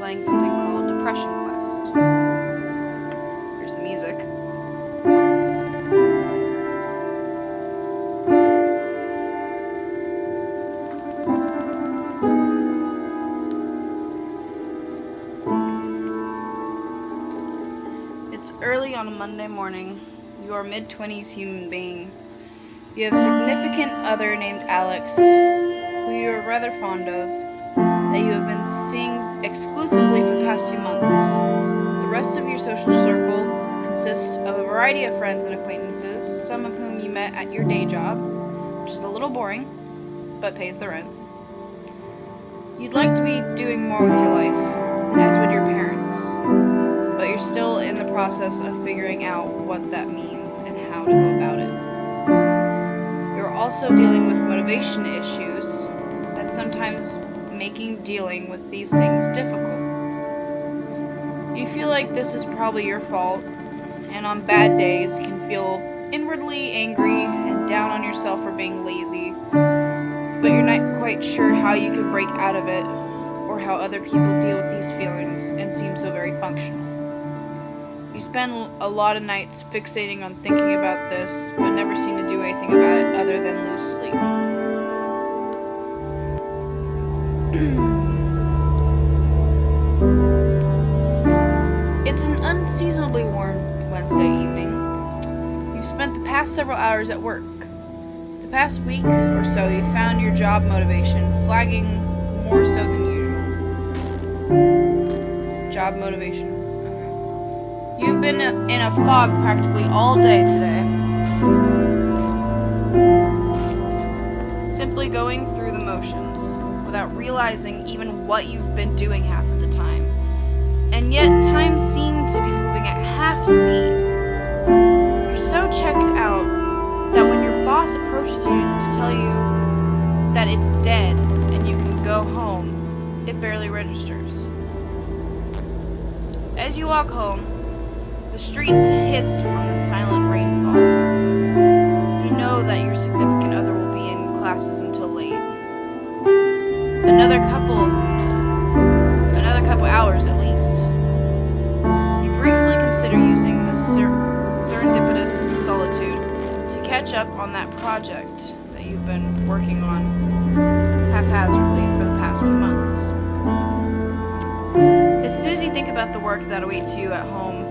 playing something called Depression Quest. Here's the music. It's early on a Monday morning. You are a mid-20s human being. You have a significant other named Alex, who you are rather fond of, that you have been seeing exclusively for the past few months. The rest of your social circle consists of a variety of friends and acquaintances, some of whom you met at your day job, which is a little boring, but pays the rent. You'd like to be doing more with your life, as would your parents, but you're still in the process of figuring out what that means and how to go about it. You're also dealing with motivation issues that sometimes making dealing with these things difficult. You feel like this is probably your fault, and on bad days can feel inwardly angry and down on yourself for being lazy, but you're not quite sure how you can break out of it or how other people deal with these feelings and seem so very functional. You spend a lot of nights fixating on thinking about this, but never seem to do anything about it other than lose sleep. It's an unseasonably warm Wednesday evening. You've spent the past several hours at work. The past week or so, you found your job motivation flagging more so than usual. Job motivation. Okay. You've been in a fog practically all day today. Simply going through the motions without realizing even what you've been doing half of the time. And yet, time seemed to be moving at half speed. You're so checked out that when your boss approaches you to tell you that it's dead and you can go home, it barely registers. As you walk home, the streets hiss from the silent rainfall. You know that your significant other will be in classes until late. Another couple hours at least. You briefly consider using this serendipitous solitude to catch up on that project that you've been working on haphazardly for the past few months. As soon as you think about the work that awaits you at home,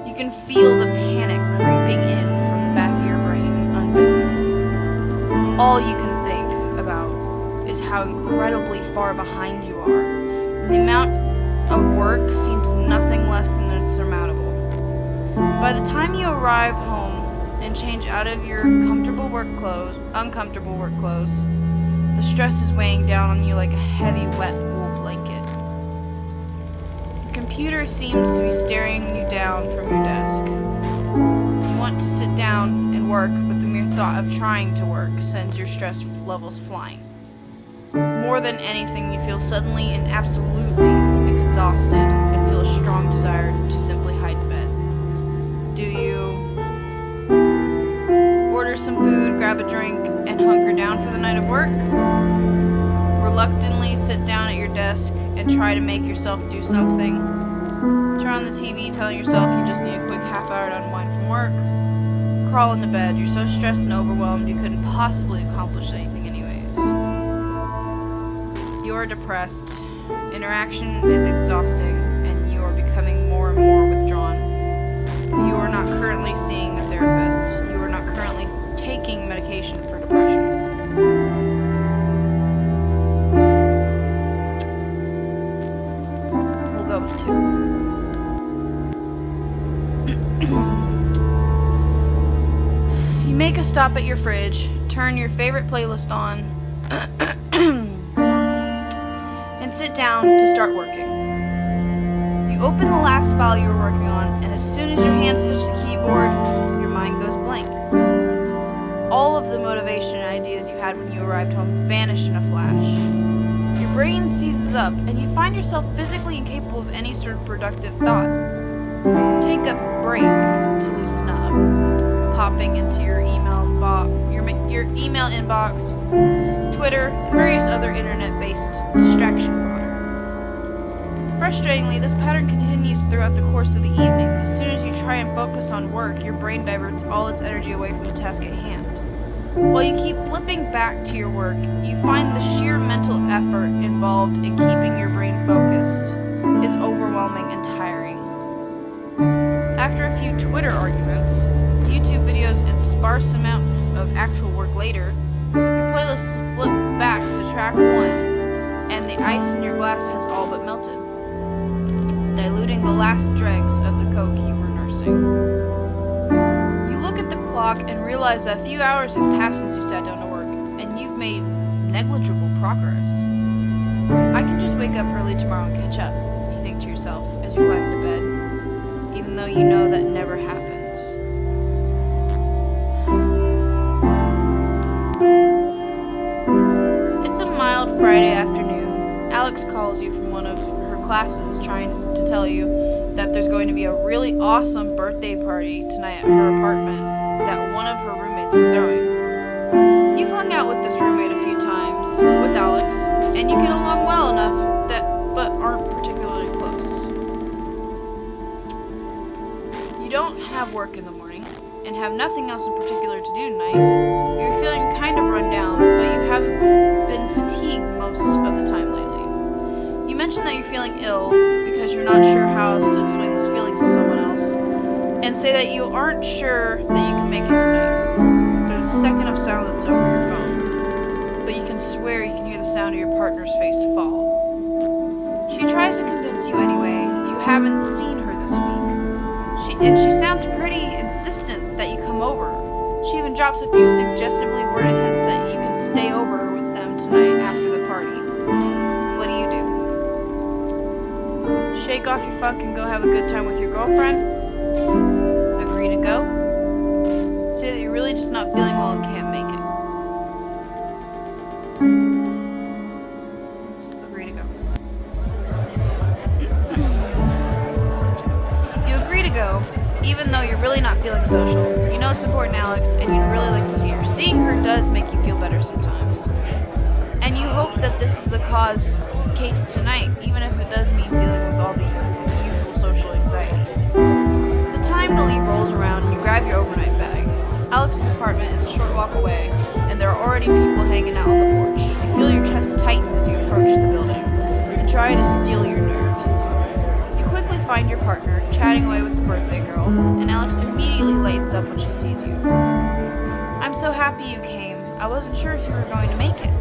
you can feel the panic creeping in from the back of your brain unbidden. All you can think about is how incredibly far behind you are, and the amount of work seems nothing less than insurmountable. By the time you arrive home and change out of your uncomfortable work clothes, the stress is weighing down on you like a heavy, wet wool blanket. Your computer seems to be staring you down from your desk. You want to sit down and work, but the mere thought of trying to work sends your stress levels flying. More than anything, you feel suddenly and absolutely exhausted and feel a strong desire to simply hide in bed. Do you order some food, grab a drink, and hunker down for the night of work? Reluctantly sit down at your desk and try to make yourself do something? Turn on the TV telling yourself you just need a quick half hour to unwind from work? Crawl into bed. You're so stressed and overwhelmed you couldn't possibly accomplish anything anyways. You're depressed. Interaction is exhausting, and you are becoming more and more withdrawn. You are not currently seeing a therapist. You are not currently taking medication for depression. We'll go with 2. You make a stop at your fridge, turn your favorite playlist on, and sit down to start working. You open the last file you were working on, and as soon as your hands touch the keyboard, your mind goes blank. All of the motivation and ideas you had when you arrived home vanish in a flash. Your brain seizes up, and you find yourself physically incapable of any sort of productive thought. Take a break to loosen up, popping into your email inbox, Twitter, and various other internet-based distraction fodder. Frustratingly, this pattern continues throughout the course of the evening. As soon as you try and focus on work, your brain diverts all its energy away from the task at hand. While you keep flipping back to your work, you find the sheer mental effort involved in keeping your brain focused is overwhelming and tiring. After a few Twitter arguments, YouTube videos, and sparse amounts of actual work later, your playlist flip back to track 1, and the ice in your glass has all but melted, diluting the last dregs of the coke you were nursing. You look at the clock and realize that a few hours have passed since you sat down to work, and you've made negligible progress. I can just wake up early tomorrow and catch up, you think to yourself as you climb into bed, even though you know that never happens. It's a mild Friday afternoon. Alex calls you from one of her classes trying to tell you that there's going to be a really awesome birthday party tonight at her apartment that one of her roommates is throwing. You've hung out with this roommate a few times with Alex, and you get along well enough but aren't particularly close. You don't have work in the morning and have nothing else in particular to do tonight. You're feeling kind of run down, but you haven't been fatigued most of the time lately. You mention that you're feeling ill because you're not sure how else to explain those feelings to someone else, and say that you aren't sure that you can make it tonight. There's a second of silence over your phone, but you can swear you can hear the sound of your partner's face fall. She tries to convince you anyway. You haven't seen her this week. She sounds pretty insistent that you come over. She even drops a few suggestively worded hints that you can stay over with them tonight after the party. What do you do? Shake off your funk and go have a good time with your girlfriend? Agree to go? Say that you're really just not feeling well and can't make it. Agree to go. You agree to go, even though you're really not feeling social. You know it's important, Alex, and you'd really like to see her. Seeing her does make you feel better sometimes. And you hope that this is the case tonight, even if it does mean dealing with all the usual social anxiety. The time to leave rolls around and you grab your overnight bag. Alex's apartment is a short walk away, and there are already people hanging out on the porch. You feel your chest tighten as you approach the building and try to steel your nerves. You quickly find your partner, chatting away with the birthday girl, and Alex immediately lightens up when she sees you. I'm so happy you came. I wasn't sure if you were going to make it.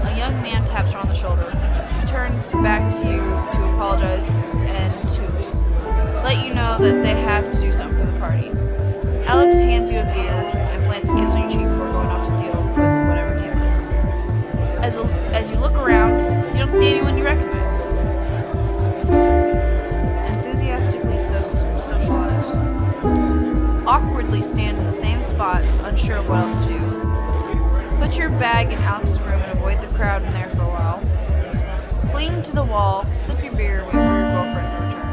A young man taps her on the shoulder. She turns back to you to apologize and to let you know that they have to do something for the party. Alex hands you a beer and plants a kiss on your cheek before going off to deal with whatever came up. As you look around, you don't see anyone you recognize. Enthusiastically socialize. Awkwardly stand in the same spot, unsure of what else to do. Put your bag in Alex's room and avoid the crowd in there for a while. Cling to the wall, sip your beer, and wait for your girlfriend to return.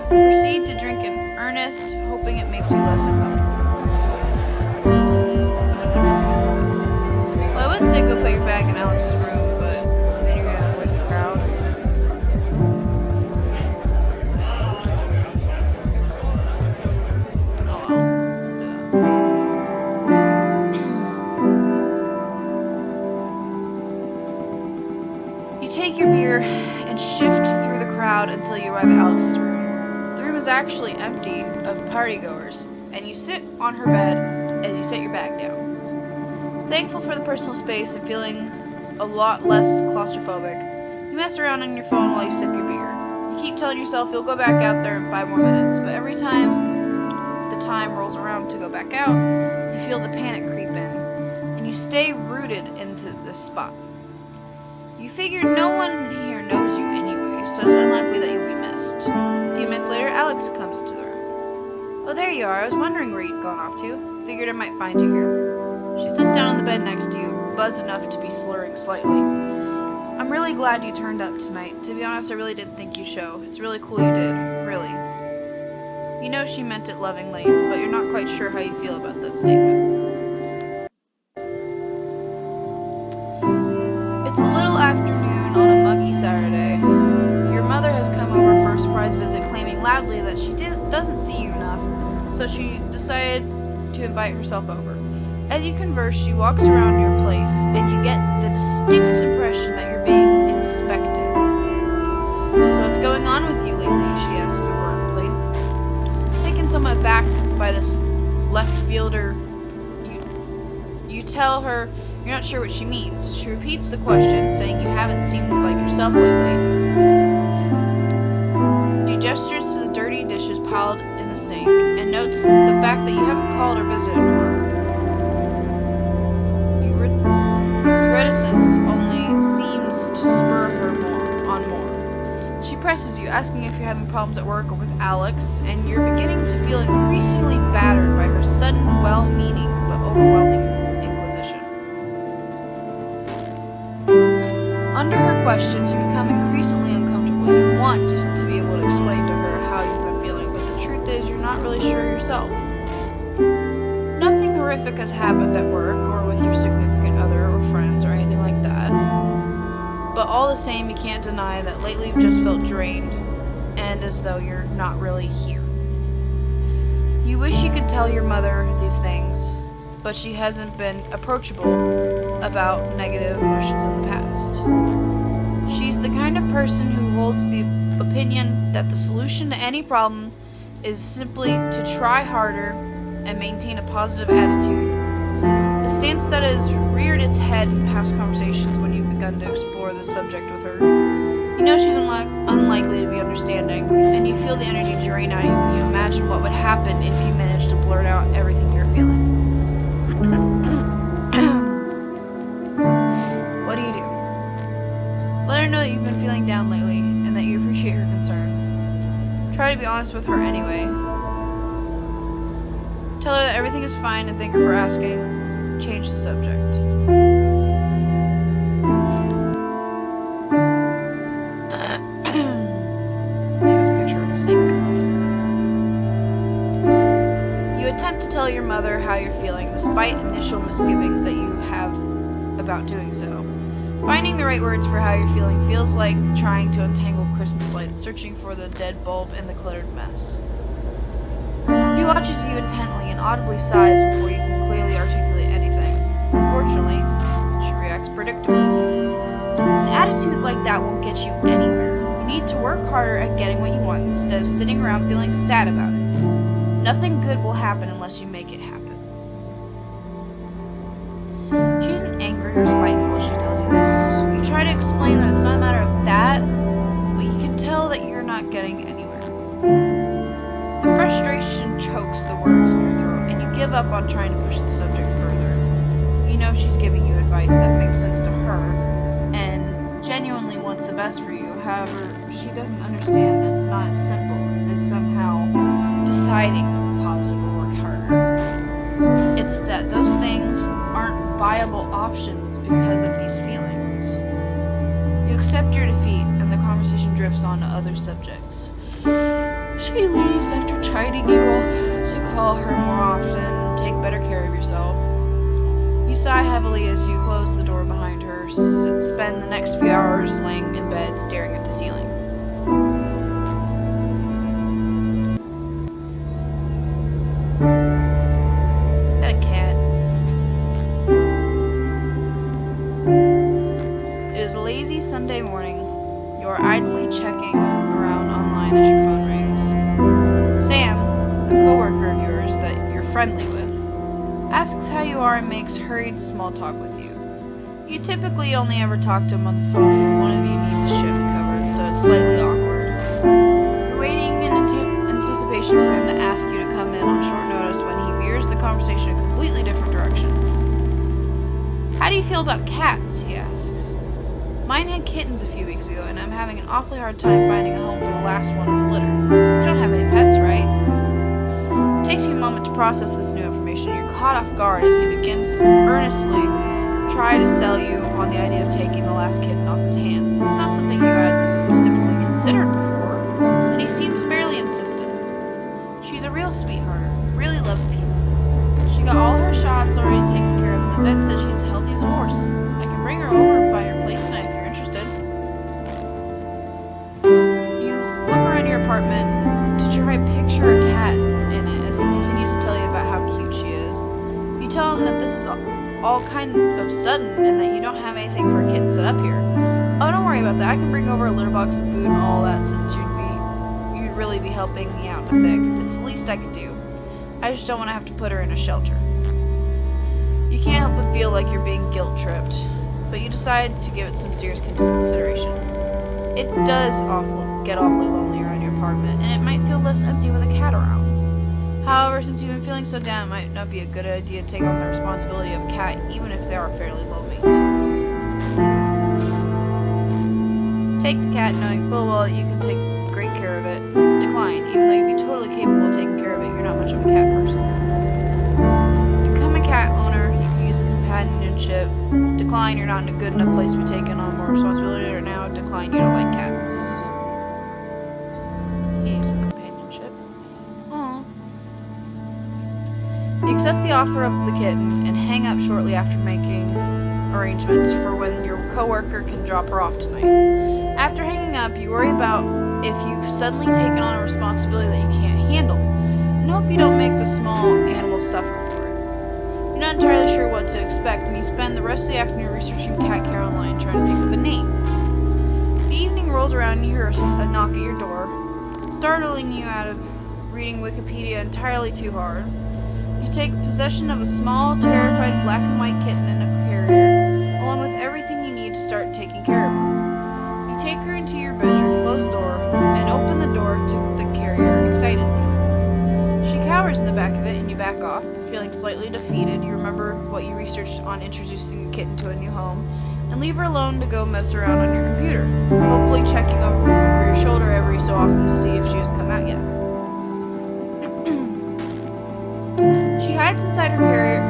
Proceed to drink in earnest, hoping it makes you less uncomfortable. Well, I would say go put your bag in Alex's room, but then you're gonna avoid the crowd. Oh well. You take your beer and shift through the crowd until you arrive at Alex's room. The room is actually empty of partygoers, and you sit on her bed as you set your bag down. Thankful for the personal space and feeling a lot less claustrophobic, you mess around on your phone while you sip your beer. You keep telling yourself you'll go back out there in 5 more minutes, but every time the time rolls around to go back out, you feel the panic creep in, and you stay rooted into this spot. You figure no one here knows you anyway, so it's unlikely that you'll be missed. A few minutes later, Alex comes into the room. Oh, there you are. I was wondering where you'd gone off to. Figured I might find you here. She sits down on the bed next to you, buzzed enough to be slurring slightly. I'm really glad you turned up tonight. To be honest, I really didn't think you'd show. It's really cool you did. Really. You know she meant it lovingly, but you're not quite sure how you feel about that statement. It's a little afternoon on a muggy Saturday. Your mother has that she doesn't see you enough, so she decided to invite herself over. As you converse, she walks around your place, and you get the distinct impression that you're being inspected. "So what's going on with you lately?" she asks abruptly. Taken somewhat aback by this left fielder, you tell her you're not sure what she means. She repeats the question, saying you haven't seemed like yourself lately. She gestures to the dirty dishes piled in the sink, and notes the fact that you haven't called or visited her. Your reticence only seems to spur her on more. She presses you, asking if you're having problems at work or with Alex, and you're beginning to feel increasingly battered by her sudden, well-meaning but overwhelming inquisition. Under her questions, you become increasingly uncomfortable. You want to be able to explain to her how you've been feeling, but the truth is you're not really sure yourself. Nothing horrific has happened at work or with your significant other or friends or anything like that. But all the same, you can't deny that lately you've just felt drained and as though you're not really here. You wish you could tell your mother these things, but she hasn't been approachable about negative emotions in the past. She's the kind of person who holds the opinion that the solution to any problem is simply to try harder and maintain a positive attitude. A stance that has reared its head in past conversations when you've begun to explore the subject with her. You know she's unlikely to be understanding, and you feel the energy drain out of you when you imagine what would happen if you managed to blurt out everything you're feeling. What do you do? Let her know that you've been feeling down lately, and that you appreciate her concern. Try to be honest with her anyway. Tell her that everything is fine and thank her for asking. Change the subject. Here's a picture of a sink. You attempt to tell your mother how you're feeling, despite initial misgivings that you have about doing so. Finding the right words for how you're feeling feels like trying to untangle Christmas lights, searching for the dead bulb in the cluttered mess. She watches you intently and audibly sighs before you can clearly articulate anything. Unfortunately, she reacts predictably. An attitude like that won't get you anywhere. You need to work harder at getting what you want instead of sitting around feeling sad about it. Nothing good will happen unless you make it happen. She isn't angry or spiteful when she tells you this. You try to explain that it's not a matter of that, but you can tell that you're not getting anywhere. The frustration chokes the words in your throat, and you give up on trying to push the subject further. You know she's giving you advice that makes sense to her, and genuinely wants the best for you. However, she doesn't understand that it's not as simple as somehow deciding to be positive or work harder. It's that those things aren't viable options because of these feelings. You accept your defeat, and the conversation drifts on to other subjects. She leaves after chiding you to call her more often and take better care of yourself. You sigh heavily as you close the door behind her, spend the next few hours laying in bed staring at the ceiling. Is that a cat? It is a lazy Sunday morning. You are idly checking around online as your phone rings. Sam, a coworker of yours that you're friendly with, asks how you are and makes hurried small talk with you. You typically only ever talk to him on the phone when one of you needs a shift covered, so it's slightly awkward. You're waiting in anticipation for him to ask you to come in on short notice when he veers the conversation in a completely different direction. How do you feel about cats? He asks. Mine had kittens a few weeks ago, and I'm having an awfully hard time finding a home for the last one in the litter. You don't have any pets, right? It takes you a moment to process this new information. You're caught off guard as he begins earnestly try to sell you on the idea of taking the last kitten off his hands. It's not something you had specifically considered before, and he seems fairly insistent. She's a real sweetheart, really loves people. She got all her shots already taken care of, and the vet says she's healthy as a horse. I can bring her over by your place tonight if you're interested. You look around your apartment to try is all kind of sudden and that you don't have anything for a kitten set up here. Oh, don't worry about that. I can bring over a litter box of food and all that since you'd really be helping me out in a fix. It's the least I could do. I just don't want to have to put her in a shelter. You can't help but feel like you're being guilt-tripped, but you decide to give it some serious consideration. It does get awfully lonely around your apartment, and it might feel less empty with a cat around. However, since you've been feeling so down, it might not be a good idea to take on the responsibility of a cat, even if they are fairly low maintenance. Take the cat knowing full well that you can take great care of it. Decline, even though you'd be totally capable of taking care of it, you're not much of a cat person. Become a cat owner, you can use the companionship. Decline, you're not in a good enough place to be taking on more responsibility right now. Decline, you don't like cats. Use the companionship. Aww. You accept the offer of the kitten and hang up shortly after making arrangements for when your coworker can drop her off tonight. After hanging up, you worry about if you've suddenly taken on a responsibility that you can't handle, and hope you don't make a small animal suffer for it. You're not entirely sure what to expect, and you spend the rest of the afternoon researching cat care online, trying to think of a name. The evening rolls around and you hear a knock at your door, startling you out of reading Wikipedia entirely too hard. You take possession of a small, terrified black and white kitten in a carrier, along with everything you need to start taking care of her. You take her into your bedroom, close the door, and open the door to the carrier excitedly. She cowers in the back of it and you back off, feeling slightly defeated. You remember what you researched on introducing a kitten to a new home, and leave her alone to go mess around on your computer, hopefully checking over your shoulder every so often to see if she has come out yet. She hides inside her carrier,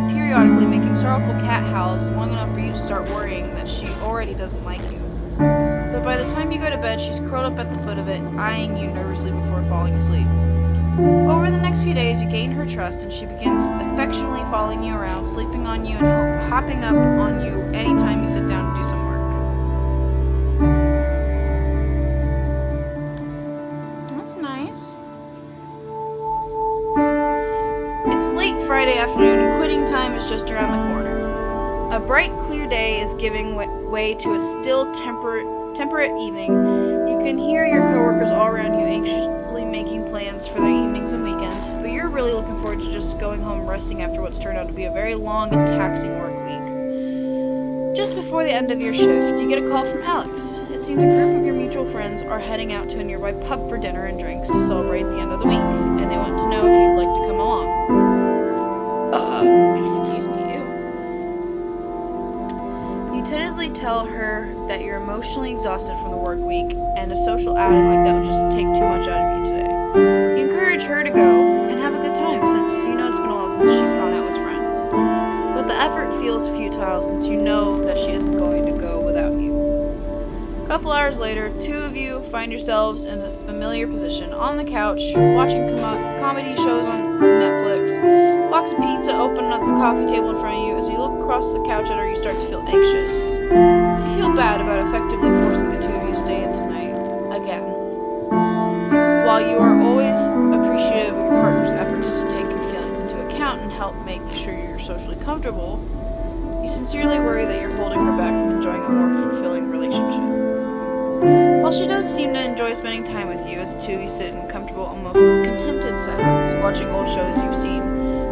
periodically making sorrowful cat howls long enough for you to start worrying that she already doesn't like you. But by the time you go to bed, she's curled up at the foot of it, eyeing you nervously before falling asleep. Over the next few days, you gain her trust, and she begins affectionately following you around, sleeping on you, and hopping up on you anytime you sit down to do some work. That's nice. It's late Friday afternoon, and quitting time is just around the corner. A bright, clear day is giving way to a still, temperate evening. You can hear your coworkers all around you anxiously making plans for their evenings and weekends, but you're really looking forward to just going home resting after what's turned out to be a very long and taxing work week. Just before the end of your shift, you get a call from Alex. It seems a group of your mutual friends are heading out to a nearby pub for dinner and drinks to celebrate the end of the week, and they want to know if you'd like to come along. Excuse me. You tentatively tell her that you're emotionally exhausted from the work week, and a social outing like that would just take too much out of you today. You encourage her to go and have a good time, since you know it's been a while since she's gone out with friends. But the effort feels futile, since you know that she isn't going to go without you. A couple hours later, two of you find yourselves in a familiar position, on the couch, watching comedy shows on Netflix. Box of pizza open at the coffee table in front of you. As you look across the couch at her, you start to feel anxious. You feel bad about effectively forcing the two of you to stay in tonight again. While you are always appreciative of your partner's efforts to take your feelings into account and help make sure you're socially comfortable, you sincerely worry that you're holding her back from enjoying a more fulfilling relationship. While she does seem to enjoy spending time with you, as the two of you sit in comfortable, almost contented silence, watching old shows you've seen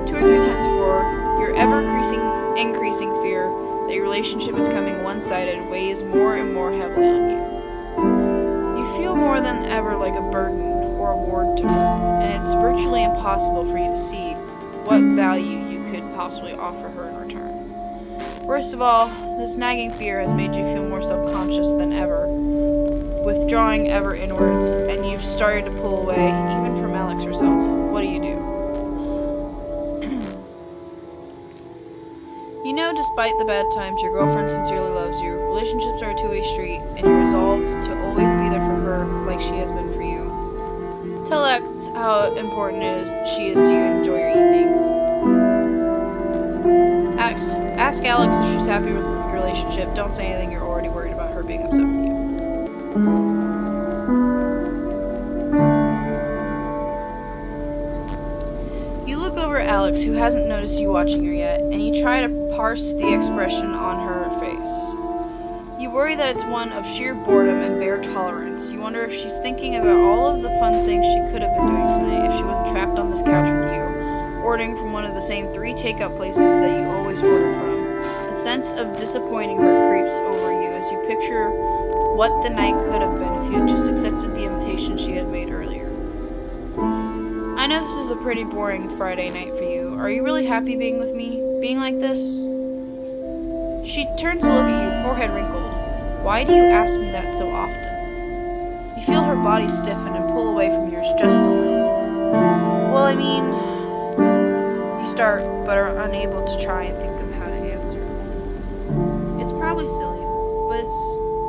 2 or 3 times before, your ever-increasing fear that your relationship is becoming one-sided weighs more and more heavily on you. You feel more than ever like a burden or a ward to her, and it's virtually impossible for you to see what value you could possibly offer her in return. Worst of all, this nagging fear has made you feel more self-conscious than ever, withdrawing ever inwards, and you've started to pull away, even from Alex herself. What do? You know, despite the bad times, your girlfriend sincerely loves you. Relationships are a two-way street, and you resolve to always be there for her like she has been for you. Tell Alex how important she is to you and enjoy your evening. Ask Alex if she's happy with your relationship. Don't say anything you're already worried about her being upset with you. Alex, who hasn't noticed you watching her yet, and you try to parse the expression on her face. You worry that it's one of sheer boredom and bare tolerance. You wonder if she's thinking about all of the fun things she could have been doing tonight if she wasn't trapped on this couch with you, ordering from one of the same 3 takeout places that you always order from. A sense of disappointing her creeps over you as you picture what the night could have been if you had just accepted the invitation she had made earlier. I know this is a pretty boring Friday night for you. Are you really happy being with me? Being like this? She turns to look at you, forehead wrinkled. Why do you ask me that so often? You feel her body stiffen and pull away from yours just a little. Well, I mean... You start, but are unable to try and think of how to answer. It's probably silly, but it's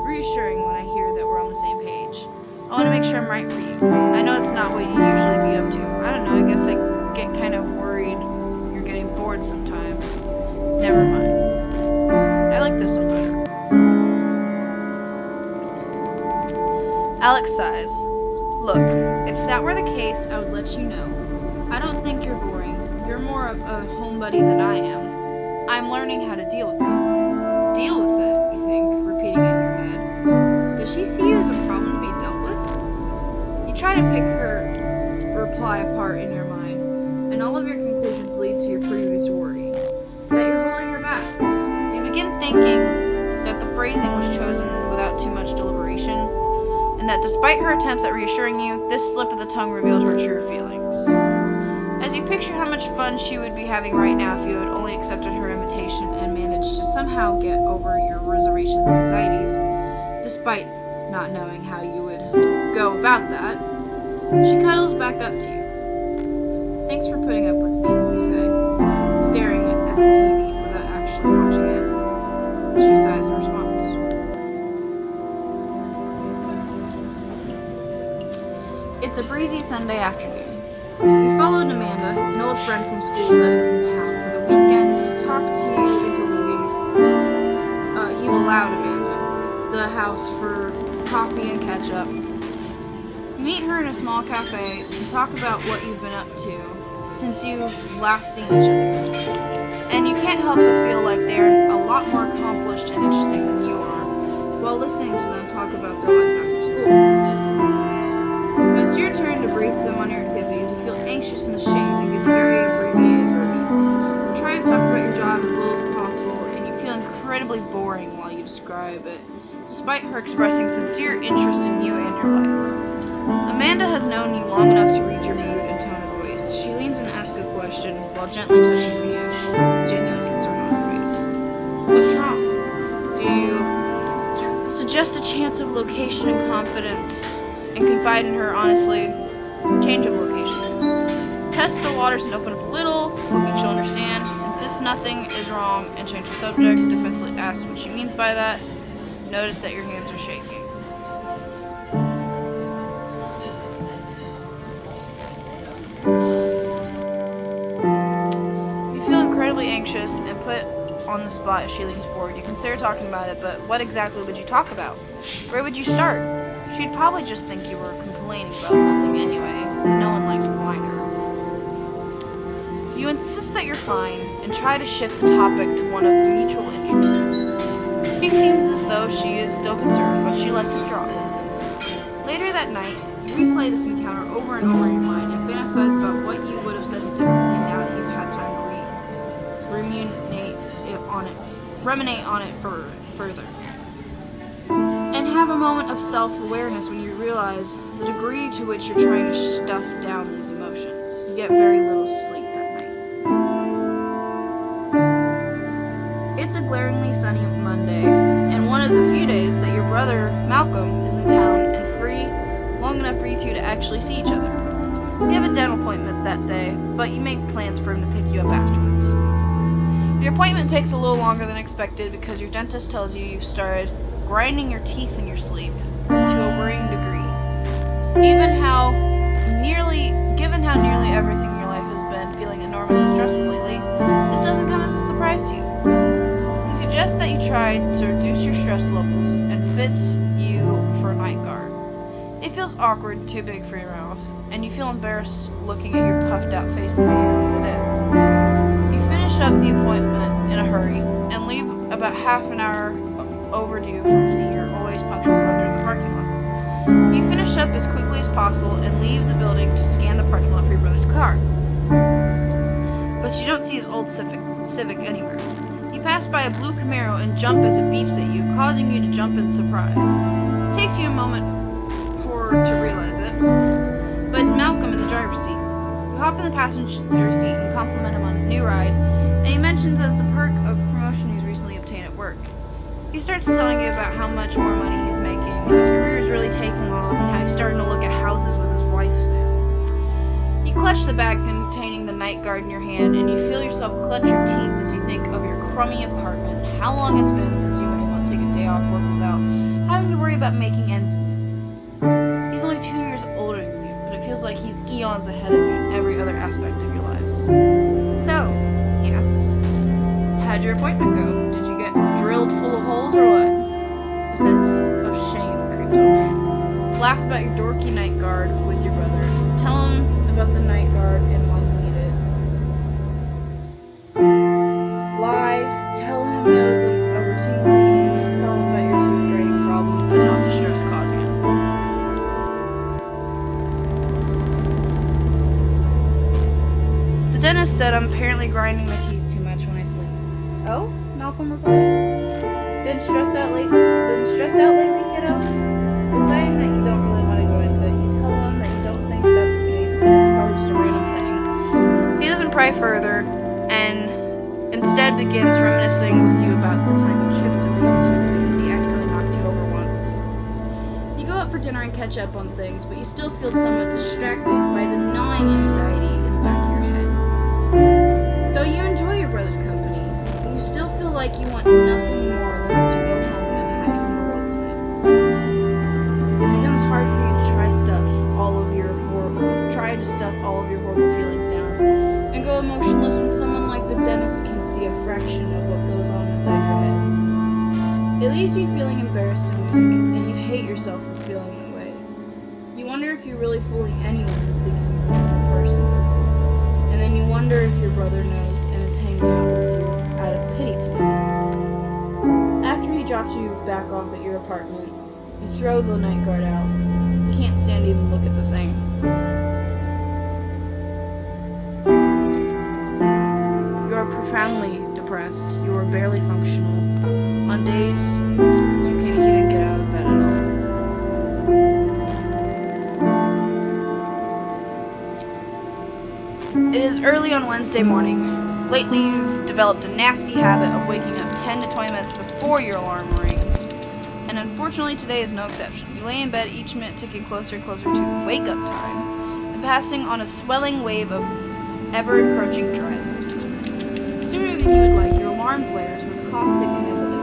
reassuring when I hear that we're on the same page. I want to make sure I'm right for you. I know it's not what you usually be up to. I don't know, I guess I get kind of worried you're getting bored sometimes. Never mind. I like this one better. Alex sighs. Look, if that were the case, I would let you know. I don't think you're boring. You're more of a home buddy than I am. I'm learning how to deal with it. Deal with it, you think, repeating it in your head. Does she see you as a problem to be dealt with? You try to pick her reply apart in your mind, and all of your conclusions lead to your previous worry, that you're holding her back. You begin thinking that the phrasing was chosen without too much deliberation, and that despite her attempts at reassuring you, this slip of the tongue revealed her true feelings. As you picture how much fun she would be having right now if you had only accepted her invitation and managed to somehow get over your reservations and anxieties, despite not knowing how you would go about that, she cuddles back up to you. Thanks for putting up with me, you say, staring at the TV without actually watching it. She sighs in response. It's a breezy Sunday afternoon. You followed Amanda, an old friend from school that is in town for the weekend, to talk to you into leaving. You allowed Amanda the house for coffee and catch up. You meet her in a small cafe and talk about what you've been up to since you've last seen each other. And you can't help but feel like they're a lot more accomplished and interesting than you are, while listening to them talk about their life after school. When it's your turn to brief them on your activities, you feel anxious and ashamed and give a very abbreviated version. You try to talk about your job as little as possible, and you feel incredibly boring while you describe it, despite her expressing sincere interest in you and your life. Amanda has known you long enough to read your mood and tone of voice. She leans in and asks a question while gently touching your hand, genuine concern on her face. What's wrong? Do you suggest a chance of location and confidence and confide in her honestly? Change of location. Test the waters and open up a little, hoping she'll understand. Insist nothing is wrong and change the subject. Defensively ask what she means by that. Notice that your hands are shaking. You feel incredibly anxious and put on the spot as she leans forward. You consider talking about it, but what exactly would you talk about? Where would you start? She'd probably just think you were complaining about nothing anyway. No one likes a whiner. You insist that you're fine and try to shift the topic to one of the mutual interests. She seems as though she is still concerned, but she lets it drop. Later that night, you replay this encounter over and over in your mind and fantasize about what you would have said differently now that you've had time to ruminate on it further. And have a moment of self-awareness when you realize the degree to which you're trying to stuff down these emotions. You get very little sleep that night. It's a glaringly sunny Monday, and one of the few days that your brother, Malcolm, is in town and free long enough for you two to actually see each other. You have a dental appointment that day, but you make plans for him to pick you up afterwards. Your appointment takes a little longer than expected because your dentist tells you you've started grinding your teeth in your sleep to a worrying degree. Given how nearly everything in your life has been feeling enormously stressful lately, this doesn't come as a surprise to you. He suggests that you try to reduce your stress levels and fits you for a night guard. It feels awkward and too big for your mouth, and you feel embarrassed looking at your puffed out face in the mirror with it in. up the appointment in a hurry and leave about half an hour overdue for meeting your always punctual brother in the parking lot. You finish up as quickly as possible and leave the building to scan the parking lot for your brother's car. But you don't see his old Civic anywhere. You pass by a blue Camaro and jump as it beeps at you, causing you to jump in surprise. It takes you a moment to realize it, but it's Malcolm in the driver's seat. You hop in the passenger seat and compliment him on his new ride, and he mentions that it's a perk of promotion he's recently obtained at work. He starts telling you about how much more money he's making, how his career is really taking off, and how he's starting to look at houses with his wife now. You clutch the bag containing the night guard in your hand, and you feel yourself clutch your teeth as you think of your crummy apartment, how long it's been since you've been able to take a day off work without having to worry about making ends meet. He's only 2 years older than you, but it feels like he's eons ahead of you in every other aspect of your lives. So, yes, how'd your appointment go? Did you get drilled full of holes or what? A sense of shame creeps over you. Laugh about your dorky night guard with your brother. Tell him about the night guard and why you need it. Lie. Tell him it was a routine cleaning. Tell him about your tooth grading problem, but not the stress causing it. The dentist said I'm apparently grinding my teeth too much when I sleep. Oh? Malcolm replies. Been stressed out lately, kiddo? Deciding that you don't really want to go into it, you tell him that you don't think that's the case and it's probably just a random thing. He doesn't pry further and instead begins reminiscing with you about the time you chipped a baby tooth because he accidentally knocked you over once. You go out for dinner and catch up on things, but you still feel somewhat distracted by the gnawing anxiety in the back of your head. Though you enjoy your brother's company, you still feel like you want nothing more than to go home and hide from the world tonight. It becomes hard for you to try to stuff all of your horrible feelings down and go emotionless when someone like the dentist can see a fraction of what goes on inside your head. It leaves you feeling embarrassed and weak, and you hate yourself for feeling that way. You wonder if you're really fooling anyone and thinking you're a normal person. And then you wonder if your brother knows and is hanging out with you out of pity to you. After he drops you back off at your apartment, you throw the night guard out. You can't stand to even look at the thing. You are profoundly depressed. You are barely functional. On days, you can't even get out of bed at all. It is early on Wednesday morning. Lately, you've developed a nasty habit of waking up 10 to 20 minutes before your alarm rings. And unfortunately, today is no exception. You lay in bed, each minute ticking closer and closer to wake-up time, and passing on a swelling wave of ever-encroaching dread. Sooner than you would like, your alarm blares with caustic inevitability.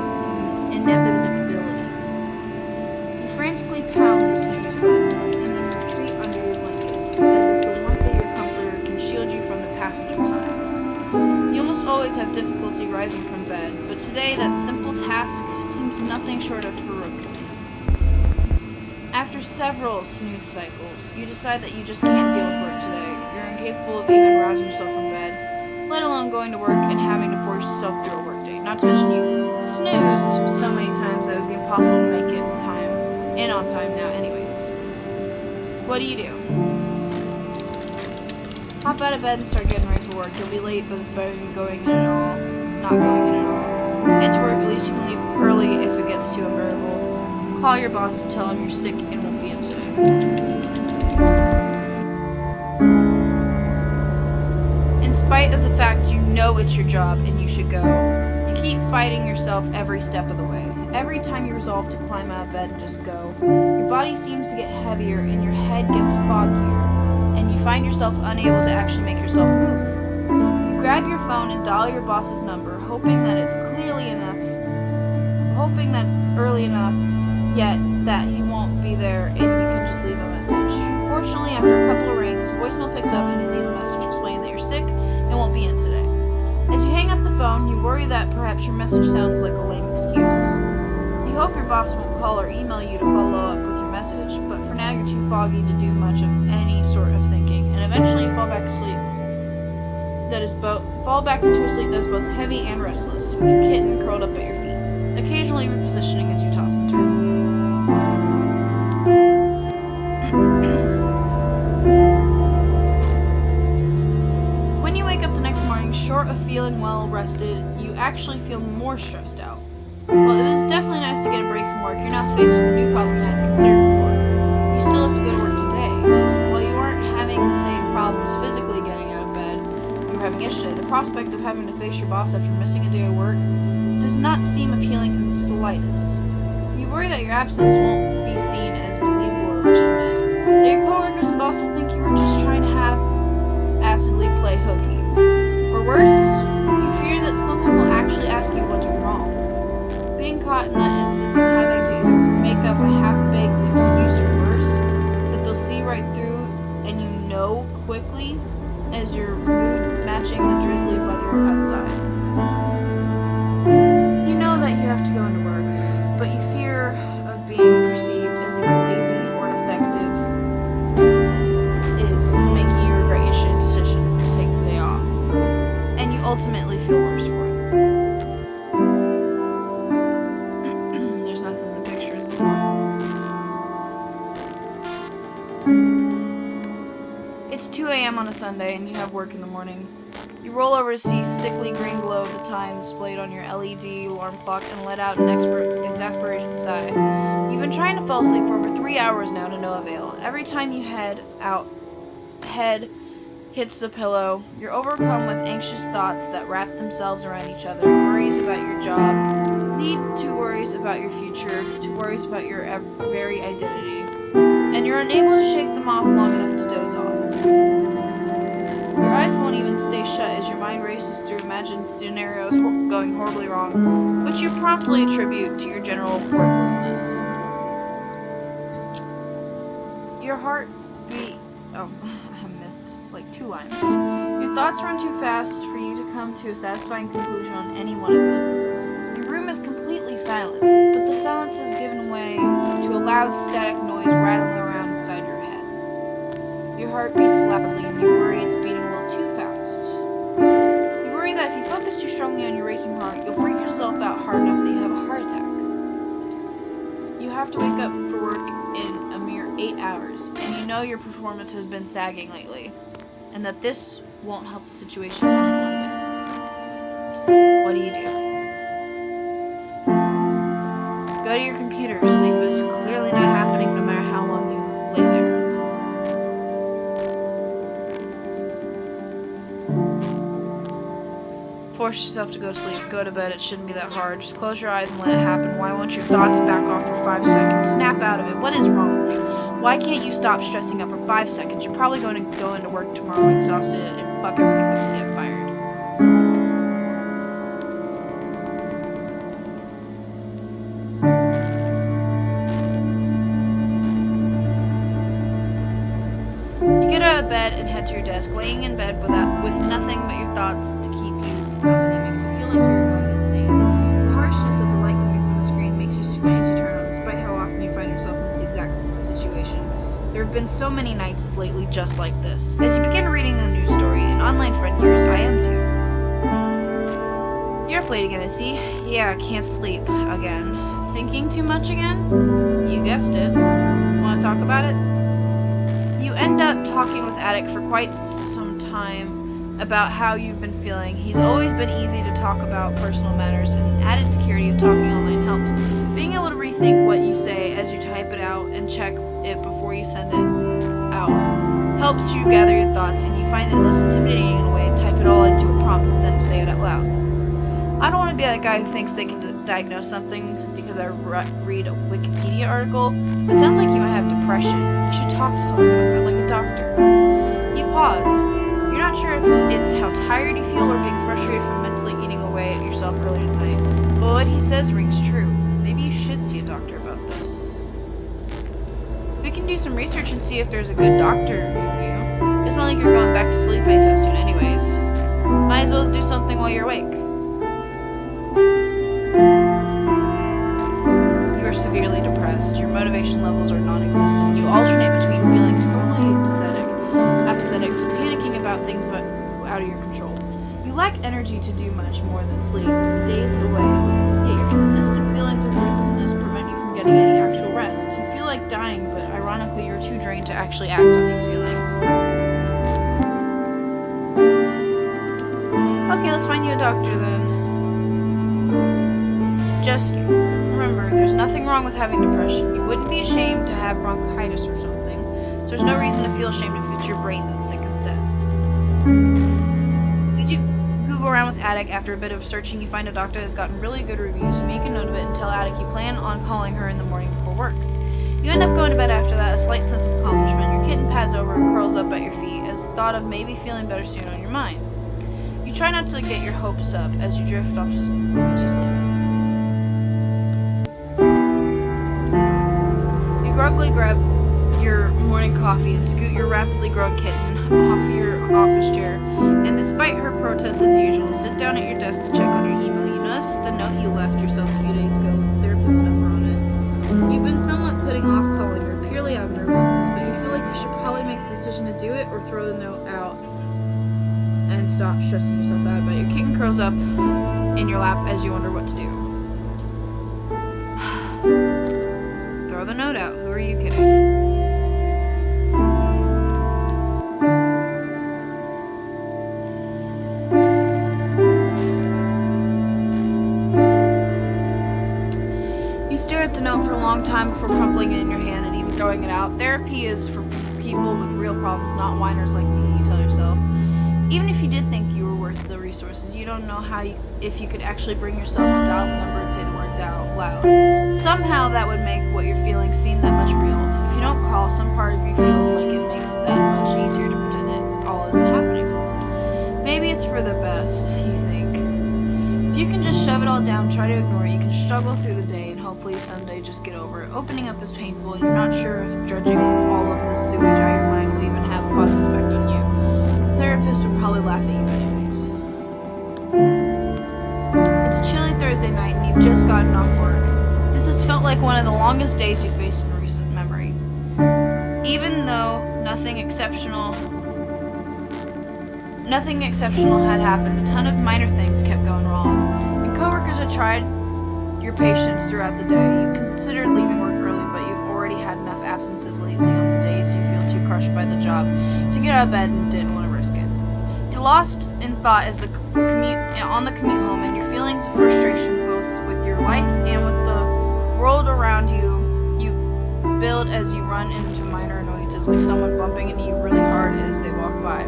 You frantically pound the snooze button and then retreat under your blankets, as if the warmth of your comforter can shield you from the passage of time. You almost always have difficulty rising from bed, but today that simple task seems nothing short of heroic. After several snooze cycles, you decide that you just can't deal with work today. You're incapable of even rousing yourself from bed, let alone going to work and having to force yourself through a workday. Not to mention you've snoozed so many times that it would be impossible to make in on time now anyways. What do? Hop out of bed and start getting ready for work. You'll be late, but it's better than going in at all. Not going in at all. Head to work, at least you can leave early if it gets too unbearable. Call your boss to tell him you're sick and won't be in today. In spite of the fact you know it's your job and you should go, you keep fighting yourself every step of the way. Every time you resolve to climb out of bed and just go, your body seems to get heavier and your head gets foggier, and you find yourself unable to actually make yourself move. You grab your phone and dial your boss's number, hoping that it's early enough, yet that he won't be there and you can just leave a message. Fortunately, after a couple of rings, voicemail picks up and you leave a message explaining that you're sick and won't be in today. As you hang up the phone, you worry that perhaps your message sounds like a lame excuse. You hope your boss won't call or email you to follow up with your message, but for now you're too foggy to do much of any sort of thinking, and eventually you fall back asleep. fall back into a sleep that is both heavy and restless, with your kitten curled up at your feet, occasionally repositioning as you toss and turn. When you wake up the next morning, short of feeling well rested, you actually feel more stressed out. While it was definitely nice to get a break from work, you're now faced with a new problem you hadn't considered before. You still have to go to work today. While you aren't having the same problems physically getting out of bed you were having yesterday, the prospect of having to face your boss after missing a day of work does not seem appealing in the slightest. You worry that your absence won't be seen as believable or legitimate, that your coworkers and boss will think you were just trying to acidly play hooky. Or worse, you fear that someone will actually ask you what's wrong. Being caught in that instance and having to either make up a half-baked excuse or worse, that they'll see right through and you know quickly as your mood matching the drizzly weather outside. You know that you have to go into work, but you fear of being perceived as either lazy or ineffective is making you regret yesterday's decision to take the day off, and you ultimately feel worse for it. There's nothing in the pictures anymore. It's 2 a.m. on a Sunday and you have work in the morning. You roll over to see sickly green glow of the time displayed on your LED alarm clock and let out an exasperated sigh. You've been trying to fall asleep for over 3 hours now to no avail. Every time you head hits the pillow, you're overcome with anxious thoughts that wrap themselves around each other. Worries about your job lead to worries about your future, to worries about your very identity. And you're unable to shake them off long enough to doze off. Your eyes won't even stay shut as your mind races through imagined scenarios going horribly wrong, which you promptly attribute to your general worthlessness. Your heart beat... Oh, I missed like 2 lines. Your thoughts run too fast for you to come to a satisfying conclusion on any one of them. Your room is completely silent, but the silence has given way to a loud static noise rattling around inside your head. Your heart beats loudly and you worry it's beating a little too fast. You worry that if you focus too strongly on your racing heart, you'll freak yourself out hard enough that you have a heart attack. You have to wake up for work in a mere 8 hours, and you know your performance has been sagging lately, and that this won't help the situation in 1 minute. What do you do? Go to your computer. Sleep is clearly not happening no matter how long you lay there. Force yourself to go to sleep. Go to bed. It shouldn't be that hard. Just close your eyes and let it happen. Why won't your thoughts back off for 5 seconds? Snap out of it. What is wrong with you? Why can't you stop stressing up for 5 seconds? You're probably going to go into work tomorrow exhausted and fuck everything up and get fired. You get out of bed and head to your desk. Laying in bed with nothing but your thoughts to keep you company makes you feel like you're going insane. The harshness of the light coming from the screen makes you squint as you turn on, despite how often you find yourself in this exact situation. There have been so many nights lately just like this. As you begin reading the news story, an online friend hears I am too. You're up late again, I see. Yeah, can't sleep again. Thinking too much again? You guessed it. Want to talk about it? You end up talking with Attic for quite some time about how you've been feeling. He's always been easy to talk about personal matters, and the added security of talking online helps. Being able to rethink what you say as you type it out and check it before you send it out helps you gather your thoughts, and you find it less intimidating in a way to type it all into a prompt than to say it out loud. I don't want to be that guy who thinks they can diagnose something because I read a Wikipedia article, but it sounds like you might have depression. You should talk to someone about that, like a doctor. You pause. You're not sure if it's how tired you feel or being frustrated from mentally eating away at yourself earlier tonight, but what he says rings true. Maybe you should see a doctor about this. We can do some research and see if there's a good doctor near you. It's not like you're going back to sleep anytime soon anyways. Might as well do something while you're awake. You are severely depressed. Your motivation levels are non-existent. You alternate between feeling totally apathetic to panicking about things out of your control. You lack energy to do much more than sleep, days away, yet your consistent feelings of worthlessness prevent you from getting any actual rest. You feel like dying, but ironically you're too drained to actually act on these feelings. Okay, let's find you a doctor then. Just remember, there's nothing wrong with having depression. You wouldn't be ashamed to have bronchitis or something, so there's no reason to feel ashamed if it's your brain that's sick instead. As you Google around with Attic, after a bit of searching, you find a doctor that's gotten really good reviews. You make a note of it and tell Attic you plan on calling her in the morning before work. You end up going to bed after that, a slight sense of accomplishment. Your kitten pads over and curls up at your feet as the thought of maybe feeling better soon on your mind. You try not to get your hopes up as you drift off to sleep. You groggily grab your morning coffee and scoot your rapidly growing kitten off your office chair, and despite her protests as usual, sit down at your desk to check on your email. You notice the note you left yourself a few days ago with the therapist's number on it. You've been somewhat putting off calling her purely out of nervousness, but you feel like you should probably make the decision to do it or throw the note out and stop stressing yourself out about it. Your kitten curls up in your lap as you wonder what to do. Throw the note out. Who are you kidding? You stare at the note for a long time before crumpling it in your hand and even throwing it out. Therapy is for people with real problems, not whiners like me, you tell yourself. Even if you did think you were worth the resources, you don't know if you could actually bring yourself to dial the number and say the words out loud. Somehow that would make what you're feeling seem that much real. If you don't call, some part of you feels like it makes that much easier to pretend it all isn't happening. Maybe it's for the best, you think. If you can just shove it all down, try to ignore it, you can struggle through the day and hopefully someday just get over it. Opening up is painful and you're not sure if dredging all of this sewage out of your mind will even have a positive effect on you. Therapist would probably laugh at you anyways. It's a chilly Thursday night and you've just gotten off work. This has felt like one of the longest days you've faced in recent memory. Even though nothing exceptional had happened, a ton of minor things kept going wrong. And coworkers had tried your patience throughout the day. You considered leaving work early, but you've already had enough absences lately on the days you feel too crushed by the job to get out of bed and didn't want to risk it. You're lost in thought as on the commute home, and your feelings of frustration both with your life and with the world around you build as you run into minor annoyances like someone bumping into you really hard as they walk by.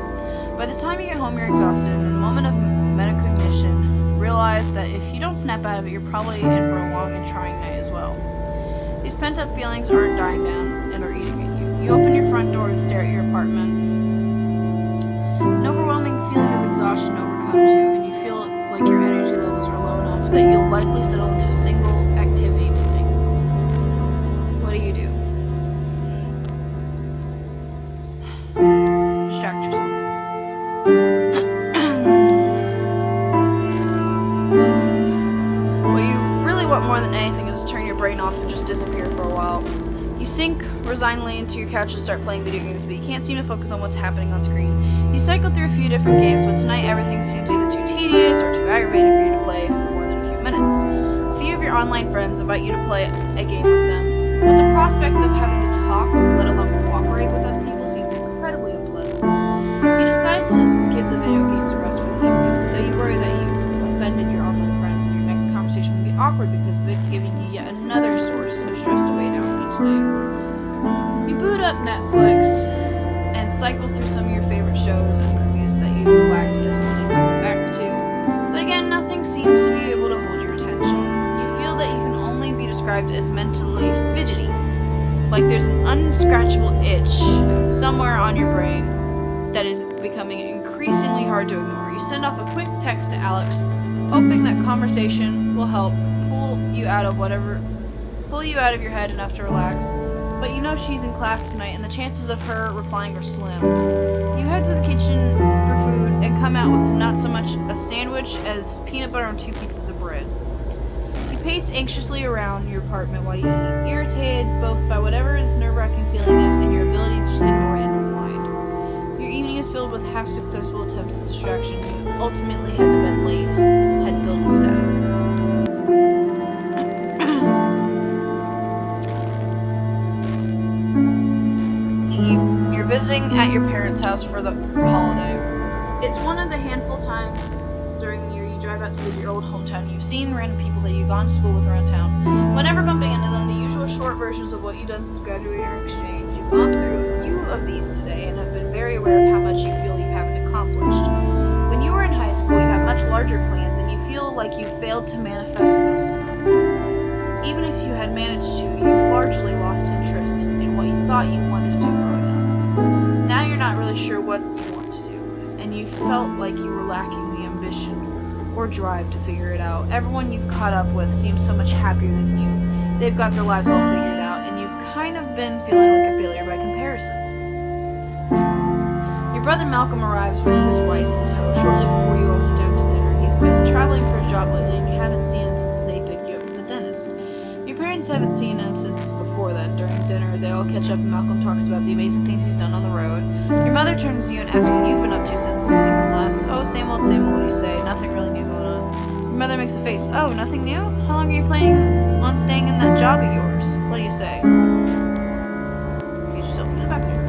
By the time you get home, you're exhausted, and in a moment of metacognition, realize that if you don't snap out of it, you're probably in for a long and trying night as well. These pent-up feelings aren't dying down and are eating at you. You open your front door and stare at your apartment. An overwhelming feeling of exhaustion overcomes you, and you feel like your energy levels are low enough that you'll likely settle into a single activity tonight. What do you do? Distract yourself. What you really want more than anything is to turn your brain off and just disappear for a while. You sink resignedly into your couch and start playing video games, but you can't seem to focus on what's happening on screen. You cycle through a few different games, but tonight everything seems either too tedious or too aggravating for you to play for more than a few minutes. A few of your online friends invite you to play a game with them, but the prospect of having to talk, let alone cooperate with other people, seems incredibly unpleasant. You decide to give the video games a rest for the evening, though you worry that you've offended your online friends and your next conversation will get awkward because of it giving you yet another source of stress to weigh down each day. You boot up Netflix and cycle through some of your favorite shows and movies that you flagged as wanting to go back to, but again, nothing seems to be able to hold your attention. You feel that you can only be described as mentally fidgety, like there's an unscratchable itch somewhere on your brain that is becoming increasingly hard to ignore. You send off a quick text to Alex, hoping that conversation will help pull you out of your head enough to relax. But you know she's in class tonight, and the chances of her replying are slim. You head to the kitchen for food and come out with not so much a sandwich as peanut butter on 2 pieces of bread. You pace anxiously around your apartment while you eat, irritated both by whatever this nerve-wracking feeling is and your ability to just ignore it and unwind. Your evening is filled filled with half-successful attempts at distraction, you ultimately had to bed late, head filled instead. You're visiting at your parents' house for the holiday. It's one of the handful times during the year you drive out to visit your old hometown. You've seen random people that you've gone to school with around town. Whenever bumping into them, the usual short versions of what you've done since graduating or exchange. You've gone through a few of these today and have been very aware of how much you feel you haven't accomplished. When you were in high school, you had much larger plans and you feel like you failed to manifest most of them. Even if you had managed to, you've largely lost interest in what you thought you wanted to do growing up. Now you're not really sure what you want to do, and you felt like you were lacking the ambition or drive to figure it out. Everyone you've caught up with seems so much happier than you. They've got their lives all figured out, and you've kind of been feeling like a failure by comparison. Your brother Malcolm arrives with his wife in tow shortly before you all sit down to dinner. He's been traveling for a job lately, and you haven't seen him since they picked you up from the dentist. Your parents haven't seen him since before then. During dinner, they all catch up, and Malcolm talks about the amazing things he's done on the road. Your mother turns to you and asks what you've been up to since you've seen them last. Oh, same old, you say. Nothing really new going on. Your mother makes a face. Oh, nothing new? How long are you planning on staying in that job of yours? What do you say? Excuse yourself in the bathroom.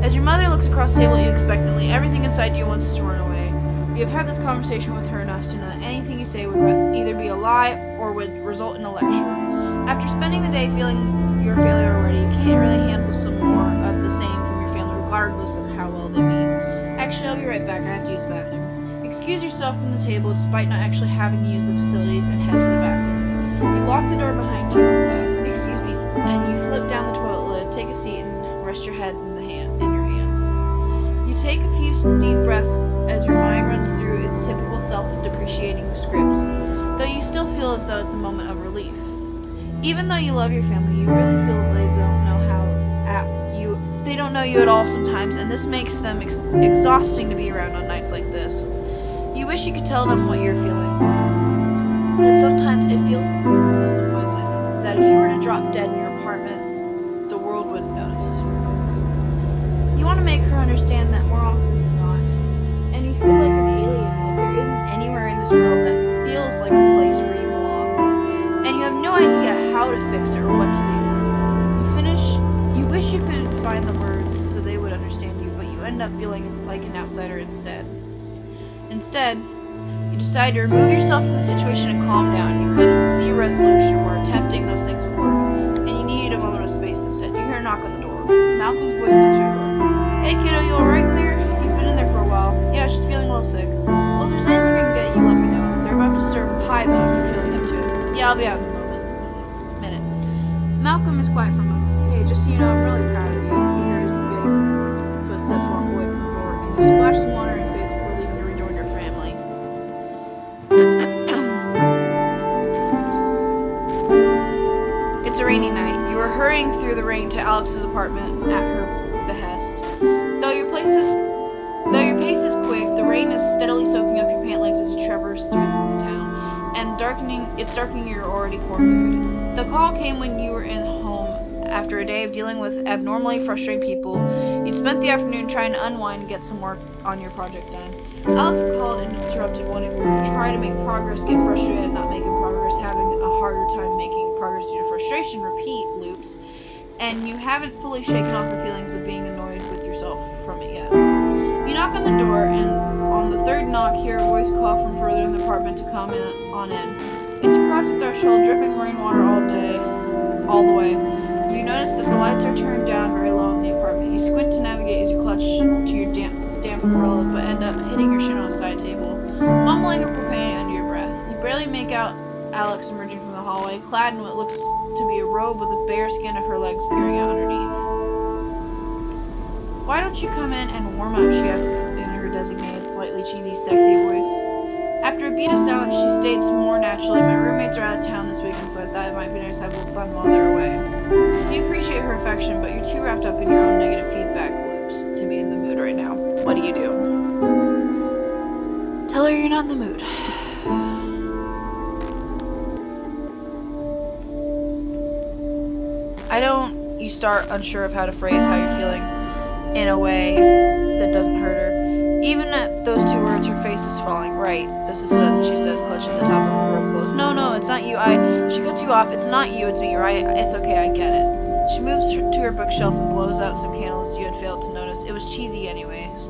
As your mother looks across the table at you expectantly, everything inside you wants to run away. You have had this conversation with her enough to know that anything you say would either be a lie or would result in a lecture. After spending the day feeling you're a failure already, you can't really handle some more of the same from your family, regardless of how well they mean. Actually, I'll be right back. I have to use the bathroom. You excuse yourself from the table despite not actually having to use the facilities and head to the bathroom. You lock the door behind you, and you flip down the toilet lid, take a seat, and rest your head in your hands. You take a few deep breaths as your mind runs through its typical self-depreciating scripts, though you still feel as though it's a moment of relief. Even though you love your family, you really feel they don't know you at all sometimes, and this makes them exhausting to be around on nights like this. You wish you could tell them what you're feeling. That sometimes it feels that if you were to drop dead in your apartment, the world wouldn't notice. You want to make her understand that more often than not, and you feel like an alien, like there isn't anywhere in this world that feels like a place where you belong, and you have no idea how to fix it or what to do. You wish you could find the words so they would understand you, but you end up feeling like an outsider instead. Instead, you decide to remove yourself from the situation and calm down. You couldn't see a resolution where attempting those things would work, and you needed a moment of space instead. You hear a knock on the door. Malcolm's voice comes through the door. Hey kiddo, you alright in there? You've been in there for a while. Yeah, she's feeling a little sick. Well, if there's anything I can get you, let me know. They're about to serve pie though if you're feeling up to it. Yeah, I'll be out in a minute. Malcolm is quiet for a moment. Hey, just so you know, I'm really proud of you. You hear his big footsteps walk away from the door, and you splash some water in your face before leaving to rejoin your family. It's a rainy night. You are hurrying through the rain to Alex's apartment at her behest. Though your pace is quick, the rain is steadily soaking up your pant legs as you traverse through the town, and it's darkening your already poor mood. The call came when you were in home after a day of dealing with abnormally frustrating people. You'd spent the afternoon trying to unwind and get some work on your project done. Alex called and interrupted one of you to try to make progress, get frustrated at not making progress, having a harder time making progress due to frustration, repeat loops, and you haven't fully shaken off the feelings of being annoyed with yourself from it yet. You knock on the door, and on the third knock, hear a voice call from further in the apartment to come on in. As you cross the threshold, dripping rainwater all the way, you notice that the lights are turned down very low in the apartment. You squint to navigate as you clutch to your damp umbrella, but end up hitting your shin on a side table, mumbling a profanity under your breath. You barely make out Alex emerging from the hallway, clad in what looks to be a robe with the bare skin of her legs peering out underneath. Why don't you come in and warm up, she asks in her designated, slightly cheesy, sexy voice. After a beat of silence, she states more naturally, my roommates are out of town this weekend, so I thought it might be nice to have a little fun while they're away. You appreciate her affection, but you're too wrapped up in your own negative feedback loops to be in the mood right now. What do you do? Tell her you're not in the mood. You start unsure of how to phrase how you're feeling in a way that doesn't hurt her. Even at those two words, her face is falling. Right, this is sudden, she says, clutching the top of her robe clothes. No, it's not you. She cuts you off. It's not you, it's me, right? It's okay, I get it. She moves to her bookshelf and blows out some candles you had failed to notice. It was cheesy anyways.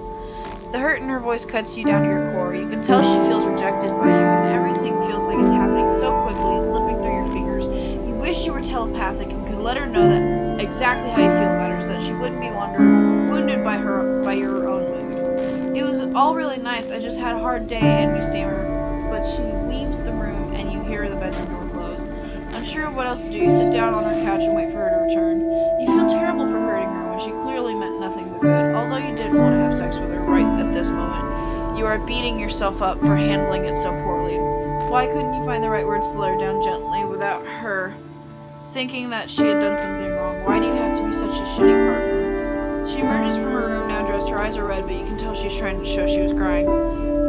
The hurt in her voice cuts you down to your core. You can tell she feels rejected by you, and everything feels like it's happening so quickly and slipping through your fingers. You wish you were telepathic and could let her know that exactly how you feel about her, so that she wouldn't be wounded by your own mood. It was all really nice. I just had a hard day, and you stammer. But she leaves the room, and you hear the bedroom door close. Unsure of what else to do, you sit down on her couch and wait for her to return. You feel terrible for hurting her when she clearly meant nothing but good. Although you didn't want to have sex with her right at this moment, you are beating yourself up for handling it so poorly. Why couldn't you find the right words to let her down gently without her thinking that she had done something wrong? Why do you have to be such a shitty partner? She emerges from her room, now dressed. Her eyes are red, but you can tell she's trying to show she was crying.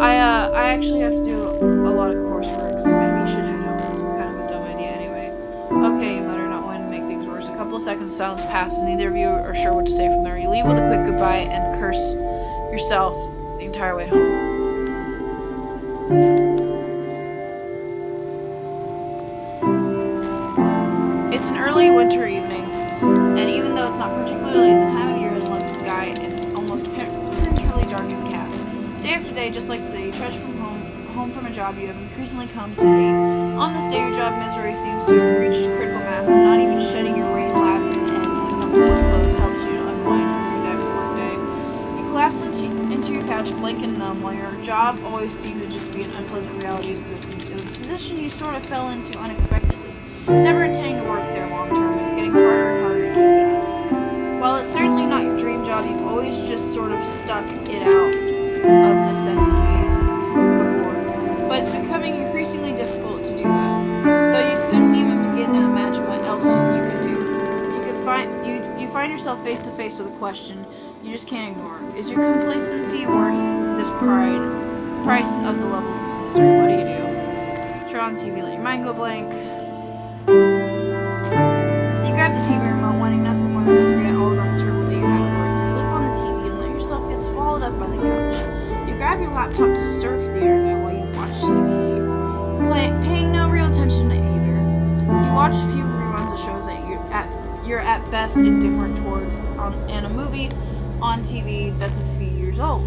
I actually have to do a lot of coursework, so maybe you should head home. This was kind of a dumb idea anyway. Okay, you mutter, not wanting to make things worse. A couple of seconds of silence passes. Neither of you are sure what to say from there. You leave with a quick goodbye and curse yourself the entire way home. It's an early winter evening, and even though it's not particularly the time of year has left the sky an almost prematurely darkened cast. Day after day, just like today, you trudge home from a job you have increasingly come to hate. On this day, your job misery seems to have reached critical mass, and not even shedding your rain-laden and come-to-work clothes helps you to unwind from your workday. You collapse into your couch, blank and numb, while your job always seemed to just be an unpleasant reality of existence. It was a position you sort of fell into unexpectedly, never intending to work there long-term, and it's getting harder and harder to keep it up. While it's certainly not your dream job, you've always just sort of stuck it out of necessity before, but it's becoming increasingly difficult to do that, though you couldn't even begin to imagine what else you could do. You find yourself face to face with a question you just can't ignore. Is your complacency worth this price of the level of this misery? What do you do? Turn on the TV, let your mind go blank. You grab the TV remote, wanting nothing more than to forget all about the terrible day you had at work. You flip on the TV and let yourself get swallowed up by the couch. You grab your laptop to surf the internet while you watch TV, paying no real attention to either. You watch a few reruns of shows that you're at best indifferent towards, and a movie on TV that's a few years old.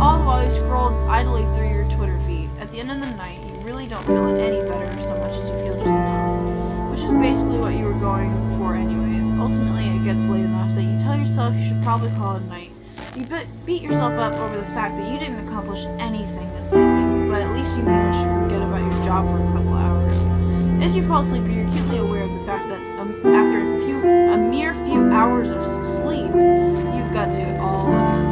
All the while you scroll idly through your Twitter feed. At the end of the night, you really don't feel any better so much as you feel just numb, which is basically what you were going for anyways. Ultimately, it gets late enough that you tell yourself you should probably call it a night. You beat yourself up over the fact that you didn't accomplish anything this evening, but at least you managed to forget about your job for a couple hours. As you fall asleep, you're acutely aware of the fact that after a mere few hours of sleep, you've got to do it all again.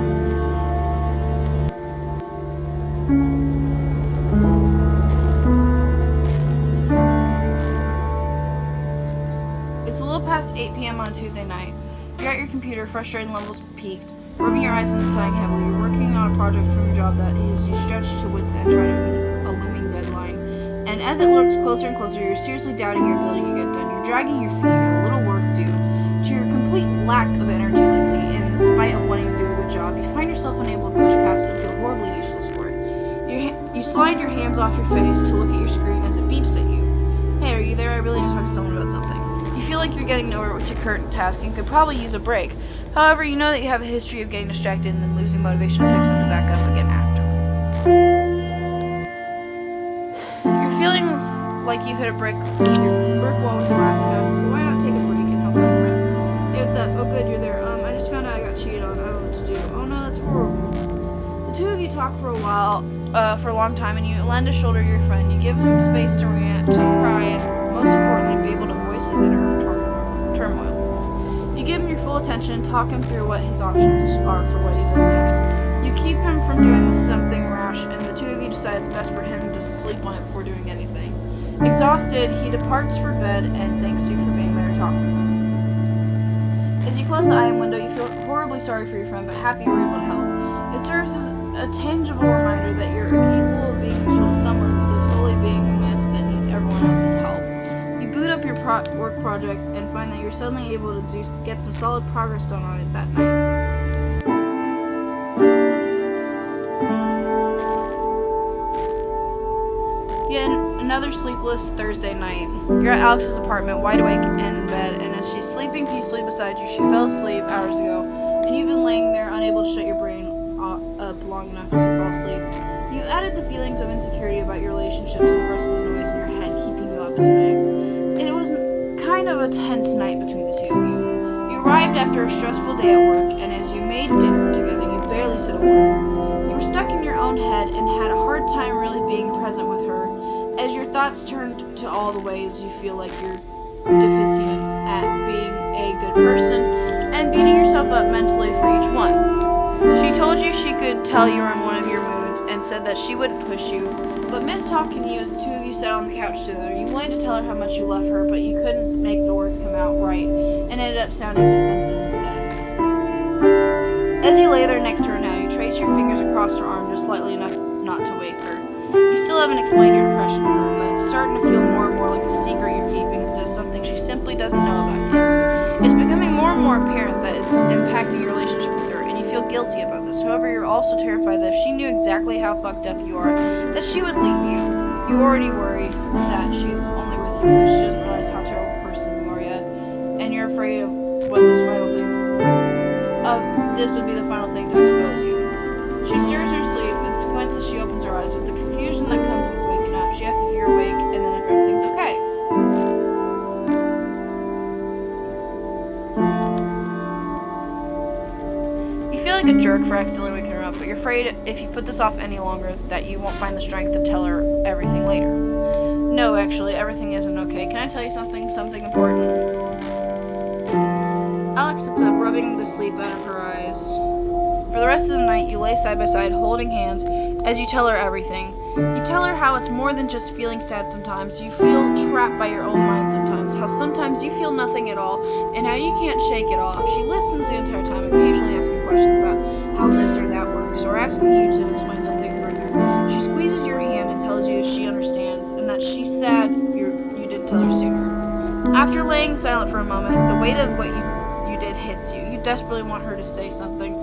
It's a little past 8 p.m. on a Tuesday night. You're at your computer, frustrated levels peaked, rubbing your eyes and sighing heavily. You're working on a project from your job that is you stretch to wit's end, trying to meet a looming deadline. And as it looks closer and closer, you're seriously doubting your ability to get done. You're dragging your feet, your little work due to your complete lack of energy lately, and in spite of wanting to do a good job, you find yourself unable to push past it and feel horribly useless for it. You slide your hands off your face to look at your screen as it beeps at you. Hey, are you there? I really need to talk to someone about something. You feel like you're getting nowhere with your current task and could probably use a break. However, you know that you have a history of getting distracted and then losing motivation to pick something back up again after. You're feeling like you've hit a brick wall with your last task, so why not take a break and help out a friend? Hey, what's up? Oh good, you're there. I just found out I got cheated on. I don't know what to do. Oh no, that's horrible. The two of you talk for a long time, and you lend a shoulder to your friend. You give him space to rant, to cry, and most importantly, be able to voice his inner turmoil. You give him your full attention and talk him through what his options are for what he does next. You keep him from doing something rash, and the two of you decide it's best for him to sleep on it before doing anything. Exhausted, he departs for bed and thanks you for being there to talk with him. As you close the eye window, you feel horribly sorry for your friend, but happy you were able to help. It serves as a tangible reminder that you're capable of being useful to someone instead of solely being a mess that needs everyone else's help. You boot up your work project and find that you're suddenly able to get some solid progress done on it that night. Yet another sleepless Thursday night. You're at Alex's apartment, wide awake in bed, and as she's sleeping peacefully beside you, she fell asleep hours ago, and you've been laying there unable to shut your brain up long enough to fall asleep. You added the feelings of insecurity about your relationship to the rest of the noise in your head keeping you up tonight. It was kind of a tense night between the two of you. You arrived after a stressful day at work, and as you made dinner together, you barely said a word. You were stuck in your own head and had a hard time really being present with her, as your thoughts turned to all the ways you feel like you're deficient at being a good person, and beating yourself up mentally for each one. She told you she could tell you were in one of your moods, and said that she wouldn't push you, but missed talking to you as the two of you sat on the couch together. You wanted to tell her how much you love her, but you couldn't make the words come out right, and ended up sounding defensive instead. As you lay there next to her now, you trace your fingers across her arm just slightly enough not to wake her. You still haven't explained your impression to her, but it's starting to feel more and more like a secret you're keeping instead of something she simply doesn't know about yet. It's becoming more and more apparent that it's impacting your relationship with her, and you feel guilty about this. However, you're also terrified that if she knew exactly how fucked up you are, that she would leave you. You already worry that she's only with you because she doesn't realize how terrible a person you are yet, and you're afraid of what this would be the final thing to expose you. She stirs her sleep and squints as she opens her eyes. With the confusion that comes with waking up, she asks if you're awake and then if everything's okay. You feel like a jerk for accidentally waking her up, but you're afraid if you put this off any longer that you won't find the strength to tell her everything later. No, actually, everything isn't okay. Can I tell you something important? Alex sits up, rubbing the sleep out of her eyes. For the rest of the night, you lay side by side, holding hands, as you tell her everything. You tell her how it's more than just feeling sad sometimes. You feel trapped by your own mind sometimes. How sometimes you feel nothing at all, and how you can't shake it off. She listens the entire time, occasionally asking questions about how this or that works, or asking you to explain something further. She squeezes your hand and tells you she understands, and that she's sad you didn't tell her sooner. After laying silent for a moment, the weight of what you did hits you. You desperately want her to say something,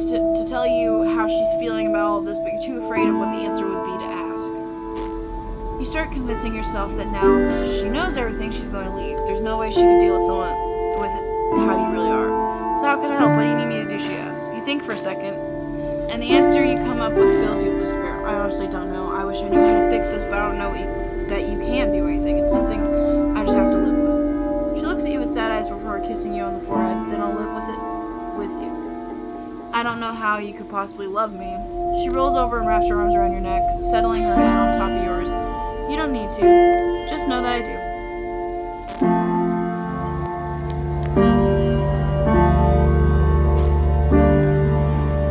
to tell you how she's feeling about all of this, but you're too afraid of what the answer would be to ask. You start convincing yourself that now she knows everything, she's going to leave. There's no way she could deal with someone with how you really are. So how can I help? What do you need me to do? She asks. You think for a second, and the answer you come up with fills you with despair. I honestly don't know. I wish I knew how to fix this, but I don't know that you can do anything. It's something I just have to live with. She looks at you with sad eyes before kissing you on the forehead. Then I'll live with it with you. I don't know how you could possibly love me. She rolls over and wraps her arms around your neck, settling her head on top of yours. You don't need to. Just know that I do.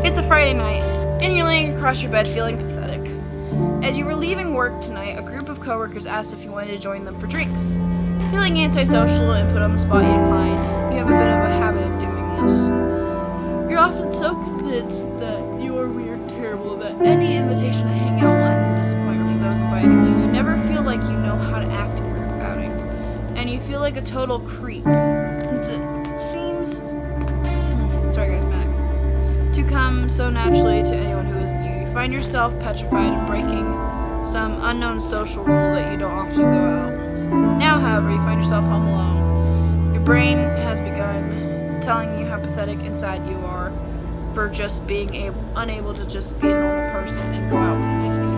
It's a Friday night, and you're laying across your bed feeling pathetic. As you were leaving work tonight, a group of coworkers asked if you wanted to join them for drinks. Feeling antisocial and put on the spot, you declined. You have a bit of a habit of doing this. You're often so convinced that you are weird and terrible that any invitation to hang out will end in disappointment for those inviting you. You never feel like you know how to act in group outings, and you feel like a total creep, since it seems to come so naturally to anyone who isn't you. You find yourself petrified of breaking some unknown social rule that you don't often go out. Now, however, you find yourself home alone. Your brain has begun telling you how pathetic inside you are for just being unable to just be a normal person and go out with nice people.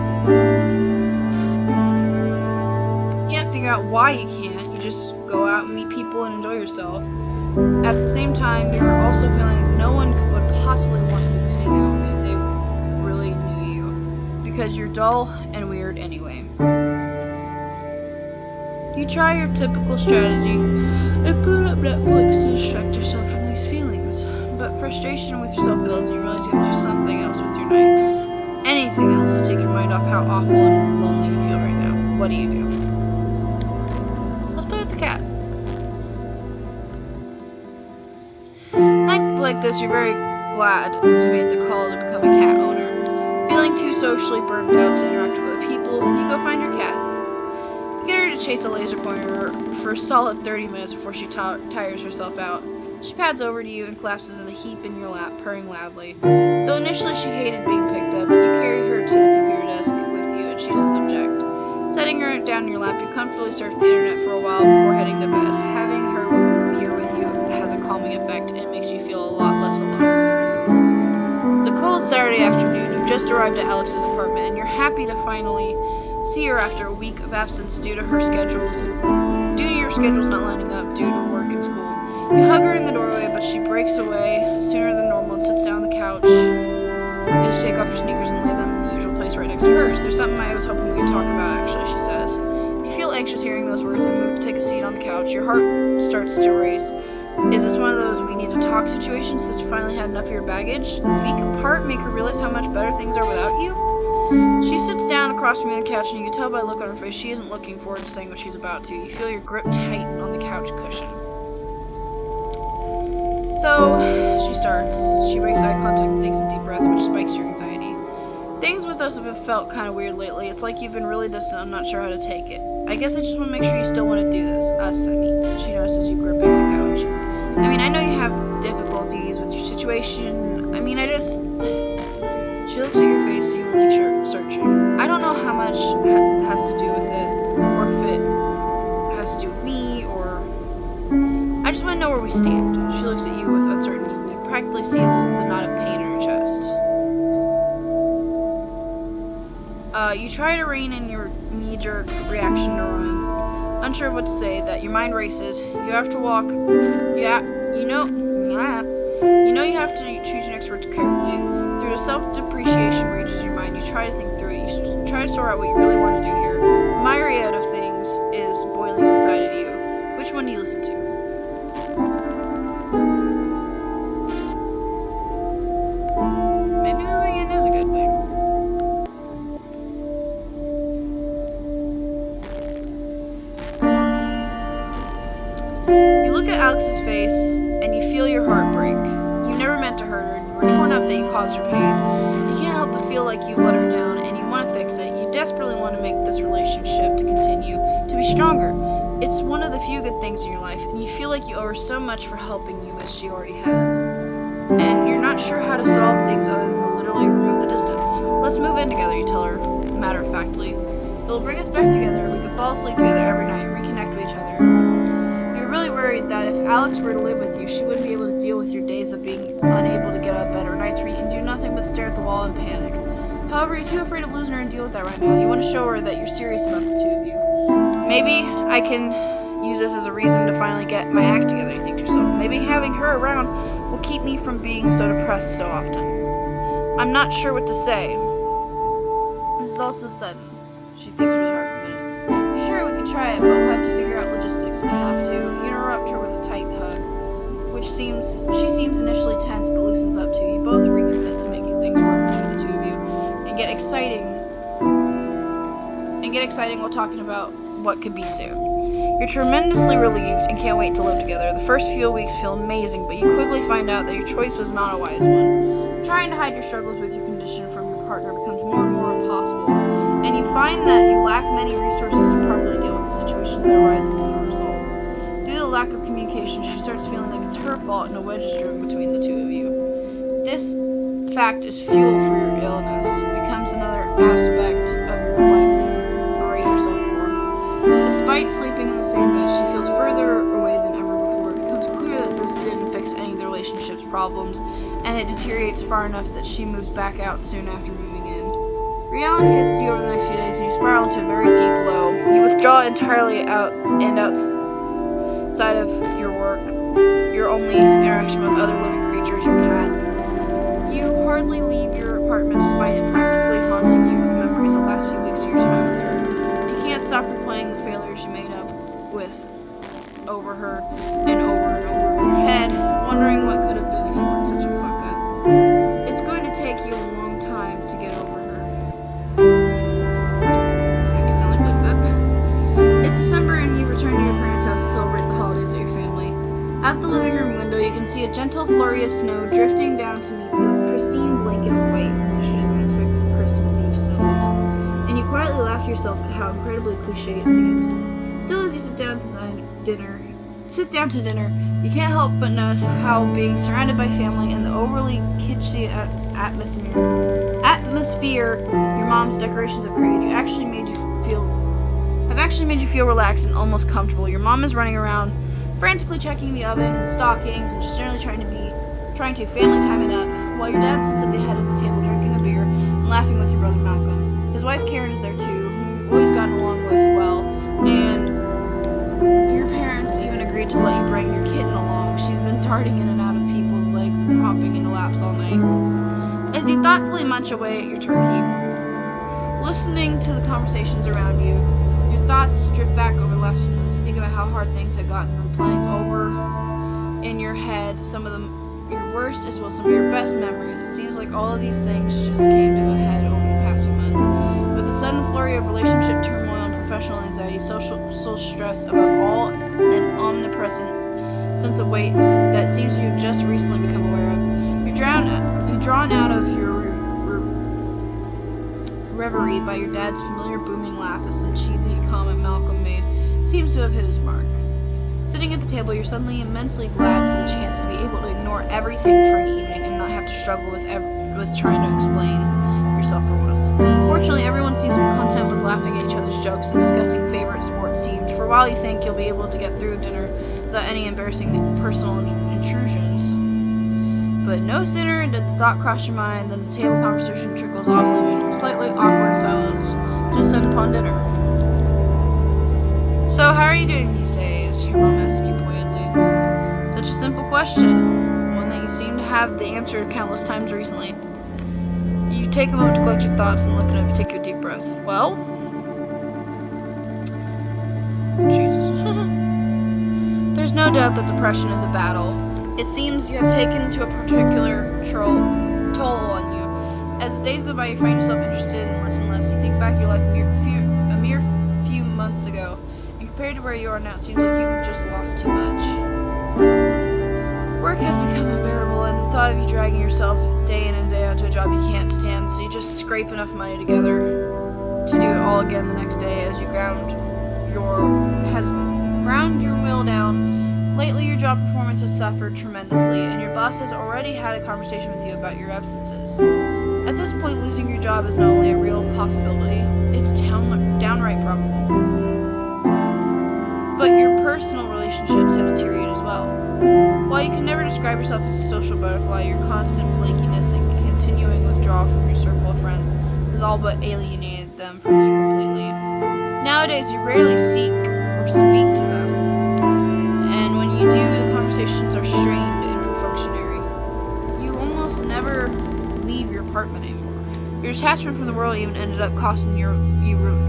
You can't figure out why you can't. You just go out and meet people and enjoy yourself. At the same time, you're also feeling no one would possibly want you to hang out if they really knew you, because you're dull and weird anyway. You try your typical strategy and put up Netflix to distract yourself from these feelings, but frustration with yourself builds and you realize you have to do something else with your night. Anything else to take your mind off how awful and lonely you feel right now. What do you do? Let's play with the cat. Nights like this, you're very glad you made the call to become a cat owner. Feeling too socially burnt out to interact with other people, you go find your cat. Get her to chase a laser pointer for a solid 30 minutes before she tires herself out. She pads over to you and collapses in a heap in your lap, purring loudly. Though initially she hated being picked up, you carry her to the computer desk with you and she doesn't object. Laying her down in your lap, you comfortably surf the internet for a while before heading to bed. Having her here with you has a calming effect, and it makes you feel a lot less alone. It's a cold Saturday afternoon. You've just arrived at Alex's apartment, and you're happy to finally see her after a week of absence due to your schedules not lining up due to work and school. You hug her in the doorway, but she breaks away sooner than normal and sits down on the couch. And you take off your sneakers and lay them in the usual place right next to hers. There's something I was hoping we could talk about, actually, she says. You feel anxious hearing those words and move to take a seat on the couch. Your heart starts to race. Is this one of those we need to talk situations since you finally had enough of your baggage? The week apart make her realize how much better things are without you? She sits down across from you on the couch, and you can tell by the look on her face she isn't looking forward to saying what she's about to. You feel your grip tighten on the couch cushion. So, she starts. She breaks eye contact and takes a deep breath, which spikes your anxiety. Things with us have felt kind of weird lately. It's like you've been really distant. I'm not sure how to take it. I guess I just want to make sure you still want to do this. Us, I mean. She notices you gripping the couch. I mean, I know you have difficulties with your situation. I mean, She looks at your face, seemingly searching. I don't know how much has to do with it, or if it has to do with me, or... I just want to know where we stand. She looks at you with uncertainty, and you practically see the knot of pain in her chest. You try to rein in your knee-jerk reaction to run. Unsure of what to say, that your mind races. You have to walk. You know you have to choose your next words carefully. Through the self-depreciation reaches your mind, you try to think through it. You try to sort out what you really want to do here. A myriad of things is boiling inside of you. Which one do you listen to? Maybe moving in is a good thing. You look at Alex's face, and you feel your heart break. You never meant to hurt her, and you were torn up that you caused her pain. You can't help but feel like you let her down, and you want to fix it. You desperately want to make this relationship to continue, to be stronger. It's one of the few good things in your life, and you feel like you owe her so much for helping you as she already has. And you're not sure how to solve things other than to literally remove the distance. Let's move in together, you tell her, matter-of-factly. It'll bring us back together. We can fall asleep together every night, reconnect with each other. You're really worried that if Alex were to live with you, she wouldn't be able to deal with your days of being unable to get out of bed, or nights where you can do nothing but stare at the wall and panic. However, you're too afraid of losing her and deal with that right now. You want to show her that you're serious about the two of you. Maybe I can use this as a reason to finally get my act together, you think to yourself. Maybe having her around will keep me from being so depressed so often. I'm not sure what to say. This is all so sudden. She thinks really hard for a minute. Sure, we could try it, but we'll have to figure out logistics, and you have to. You interrupt her with a tight hug, she seems initially tense but loosens up too. You both recommit to making things work between the two of you, and get exciting while talking about what could be soon. You're tremendously relieved and can't wait to live together. The first few weeks feel amazing, but you quickly find out that your choice was not a wise one. Trying to hide your struggles with your condition from your partner becomes more and more impossible, and you find that you lack many resources to properly deal with the situations that arise as a result. Due to lack of communication, she starts feeling like it's her fault and a wedge is driven between the two of you. This fact is fuel for your illness. It becomes another aspect of your life that you berate yourself for. Despite sleeping in the same bed, she feels further away than ever before. It becomes clear that this didn't fix any of the relationship's problems, and it deteriorates far enough that she moves back out soon after moving in. Reality hits you over the next few days, and you spiral into a very deep low. You withdraw entirely outside of your work, your only interaction with other living creatures, your cat. You hardly leave your apartment despite it practically haunting you with memories of the last few weeks of your time with her. You can't stop replaying the failures you made up with over her and over in your head, wondering what could have been if you weren't such a fuck up. It's going to take you a long time to get over her. I accidentally clicked that. It's December and you return to your parents' house to celebrate the holidays with your family. Out the living room window, you can see a gentle flurry of snow drifting down to meet the pristine blanket of white from yesterday's unexpected Christmas Eve snowfall, and you quietly laugh to yourself at how incredibly cliche it seems. Still, as you sit down to dinner, you can't help but notice how being surrounded by family and the overly kitschy atmosphere your mom's decorations have created, you actually made you feel I've actually made you feel relaxed and almost comfortable. Your mom is running around, frantically checking the oven and stockings, and just generally trying to family time it up, while your dad sits at the head of the table drinking a beer and laughing with your brother Malcolm. His wife Karen is there too, whom you've always gotten along with well, and your parents even agreed to let you bring your kitten along. She's been darting in and out of people's legs and hopping into laps all night. As you thoughtfully munch away at your turkey, listening to the conversations around you, your thoughts drift back over the last few months. You think about how hard things have gotten, replaying over in your head some of your worst as well as some of your best memories. It seems like all of these things just came to a head over the past few months. With a sudden flurry of relationship turmoil and professional anxiety, social stress above all, an omnipresent sense of weight that seems you have just recently become aware of, you're drawn out of your reverie by your dad's familiar booming laugh as some cheesy comment Malcolm made seems to have hit his mark. Sitting at the table, you're suddenly immensely glad for the chance to be able to ignore everything for an evening and not have to struggle with trying to explain yourself for once. Fortunately, everyone seems content with laughing at each other's jokes and discussing favorite sports teams. For a while, you think you'll be able to get through dinner without any embarrassing personal intrusions. But no sooner did the thought cross your mind than the table conversation trickles off, leaving a slightly awkward silence to descend upon dinner. So, how are you doing these days? Your mom asked you pointedly. Such a simple question, one that you seem to have the answer countless times recently. You take a moment to collect your thoughts and look at him, take a deep breath. Well? Jesus. There's no doubt that depression is a battle. It seems you have taken to a particular toll on you. As the days go by, you find yourself interested in less and less. You think back your life a mere few months ago, and compared to where you are now, it seems like you've just lost too much. Work has become unbearable, and the thought of you dragging yourself day in and day out to a job you can't stand, so you just scrape enough money together to do it all again the next day as you ground your will down. Lately, your job performance has suffered tremendously, and your boss has already had a conversation with you about your absences. At this point, losing your job is not only a real possibility, it's downright probable. But your personal relationships have deteriorated as well. While you can never describe yourself as a social butterfly, your constant flakiness and continuing withdrawal from your circle of friends has all but alienated them from you completely. Nowadays, you rarely seek or speak to them, and when you do, the conversations are strained and functionary. You almost never leave your apartment anymore. Your detachment from the world even ended up costing your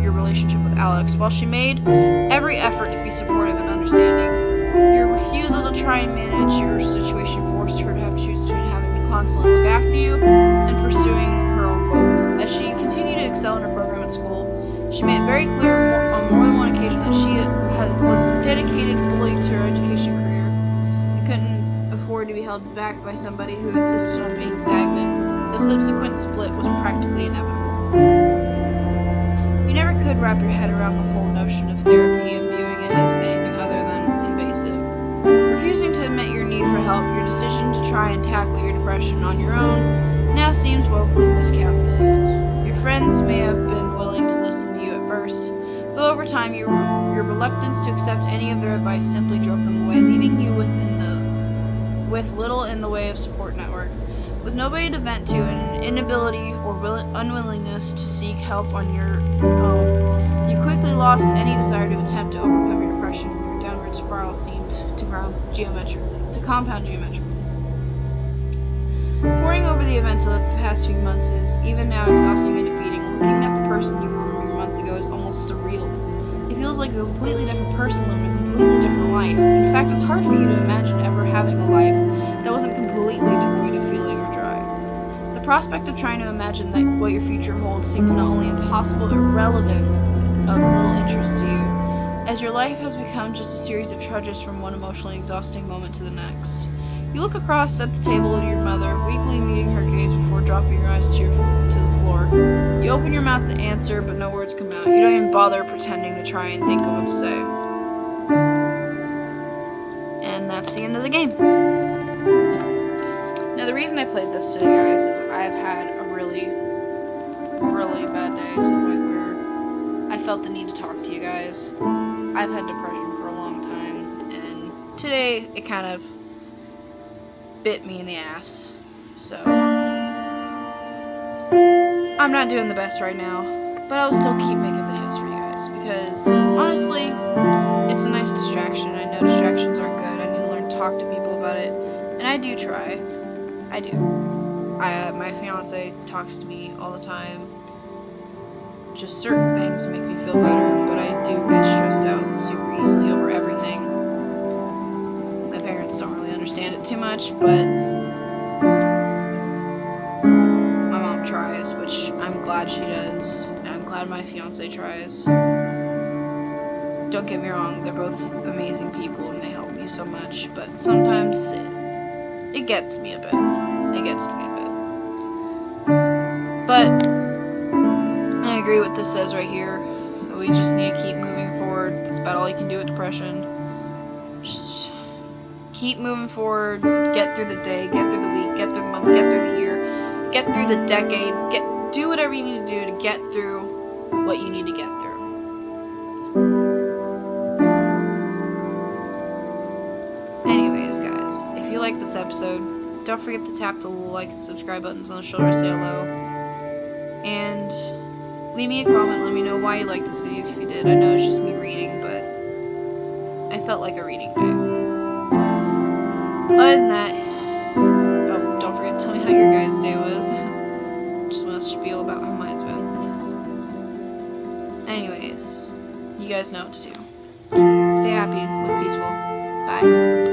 relationship with Alex. While she made every effort to be supportive and understanding, your refusal to try and manage your situation forced her to have to choose between having to constantly look after you and pursuing her own goals. As she continued to excel in her program at school, she made it very clear on more than one occasion that she was dedicated fully to her education career and couldn't afford to be held back by somebody who insisted on being stagnant. The subsequent split was practically inevitable. You never could wrap your head around the whole notion of therapy and viewing it as anything other than invasive. Refusing to admit your need for help, your decision to try and tackle your depression on your own now seems woefully miscalculated. Your friends may have been willing to listen to you at first, but over time your reluctance to accept any of their advice simply drove them away, leaving you with little in the way of support network. With nobody to vent to and an inability or unwillingness to seek help on your own, you quickly lost any desire to attempt to overcome your depression, and your downward spiral seemed to compound geometrically. Poring over the events of the past few months is even now exhausting and defeating. Looking at the person you were mere months ago is almost surreal. It feels like a completely different person living a completely different life. In fact, it's hard for you to imagine ever having a life that wasn't completely devoid of feeling or drive. The prospect of trying to imagine that what your future holds seems not only impossible but irrelevant, of little interest to you, as your life has become just a series of trudges from one emotionally exhausting moment to the next. You look across at the table at your mother, weakly meeting her gaze before dropping your eyes to the floor. You open your mouth to answer, but no words come out. You don't even bother pretending to try and think of what to say. And that's the end of the game. Now, the reason I played this today, guys, is I've had a really, really bad day to the point where I felt the need to talk to you guys. I've had depression for a long time, and today it kind of bit me in the ass. So I'm not doing the best right now, but I'll still keep making videos for you guys because honestly, it's a nice distraction. I know distractions aren't good. I need to learn to talk to people about it, and I do try. I do. My fiance talks to me all the time. Just certain things make me feel better, but I do get stressed out super easily over everything. My parents don't really understand it too much, but my mom tries, which I'm glad she does, and I'm glad my fiance tries. Don't get me wrong, they're both amazing people and they help me so much, but sometimes it gets me a bit. It gets to me a bit. But I agree with this says right here. We just need to keep moving forward. That's about all you can do with depression. Just keep moving forward. Get through the day. Get through the week. Get through the month. Get through the year. Get through the decade. Do whatever you need to do to get through what you need to get through. Anyways, guys, if you like this episode, don't forget to tap the like and subscribe buttons on the shoulder to say hello. And leave me a comment, let me know why you liked this video if you did. I know it's just me reading, but I felt like a reading day. Other than that, oh, don't forget to tell me how your guys' day was. Just want to spiel about how mine's been. Anyways, you guys know what to do. Stay happy, look peaceful. Bye.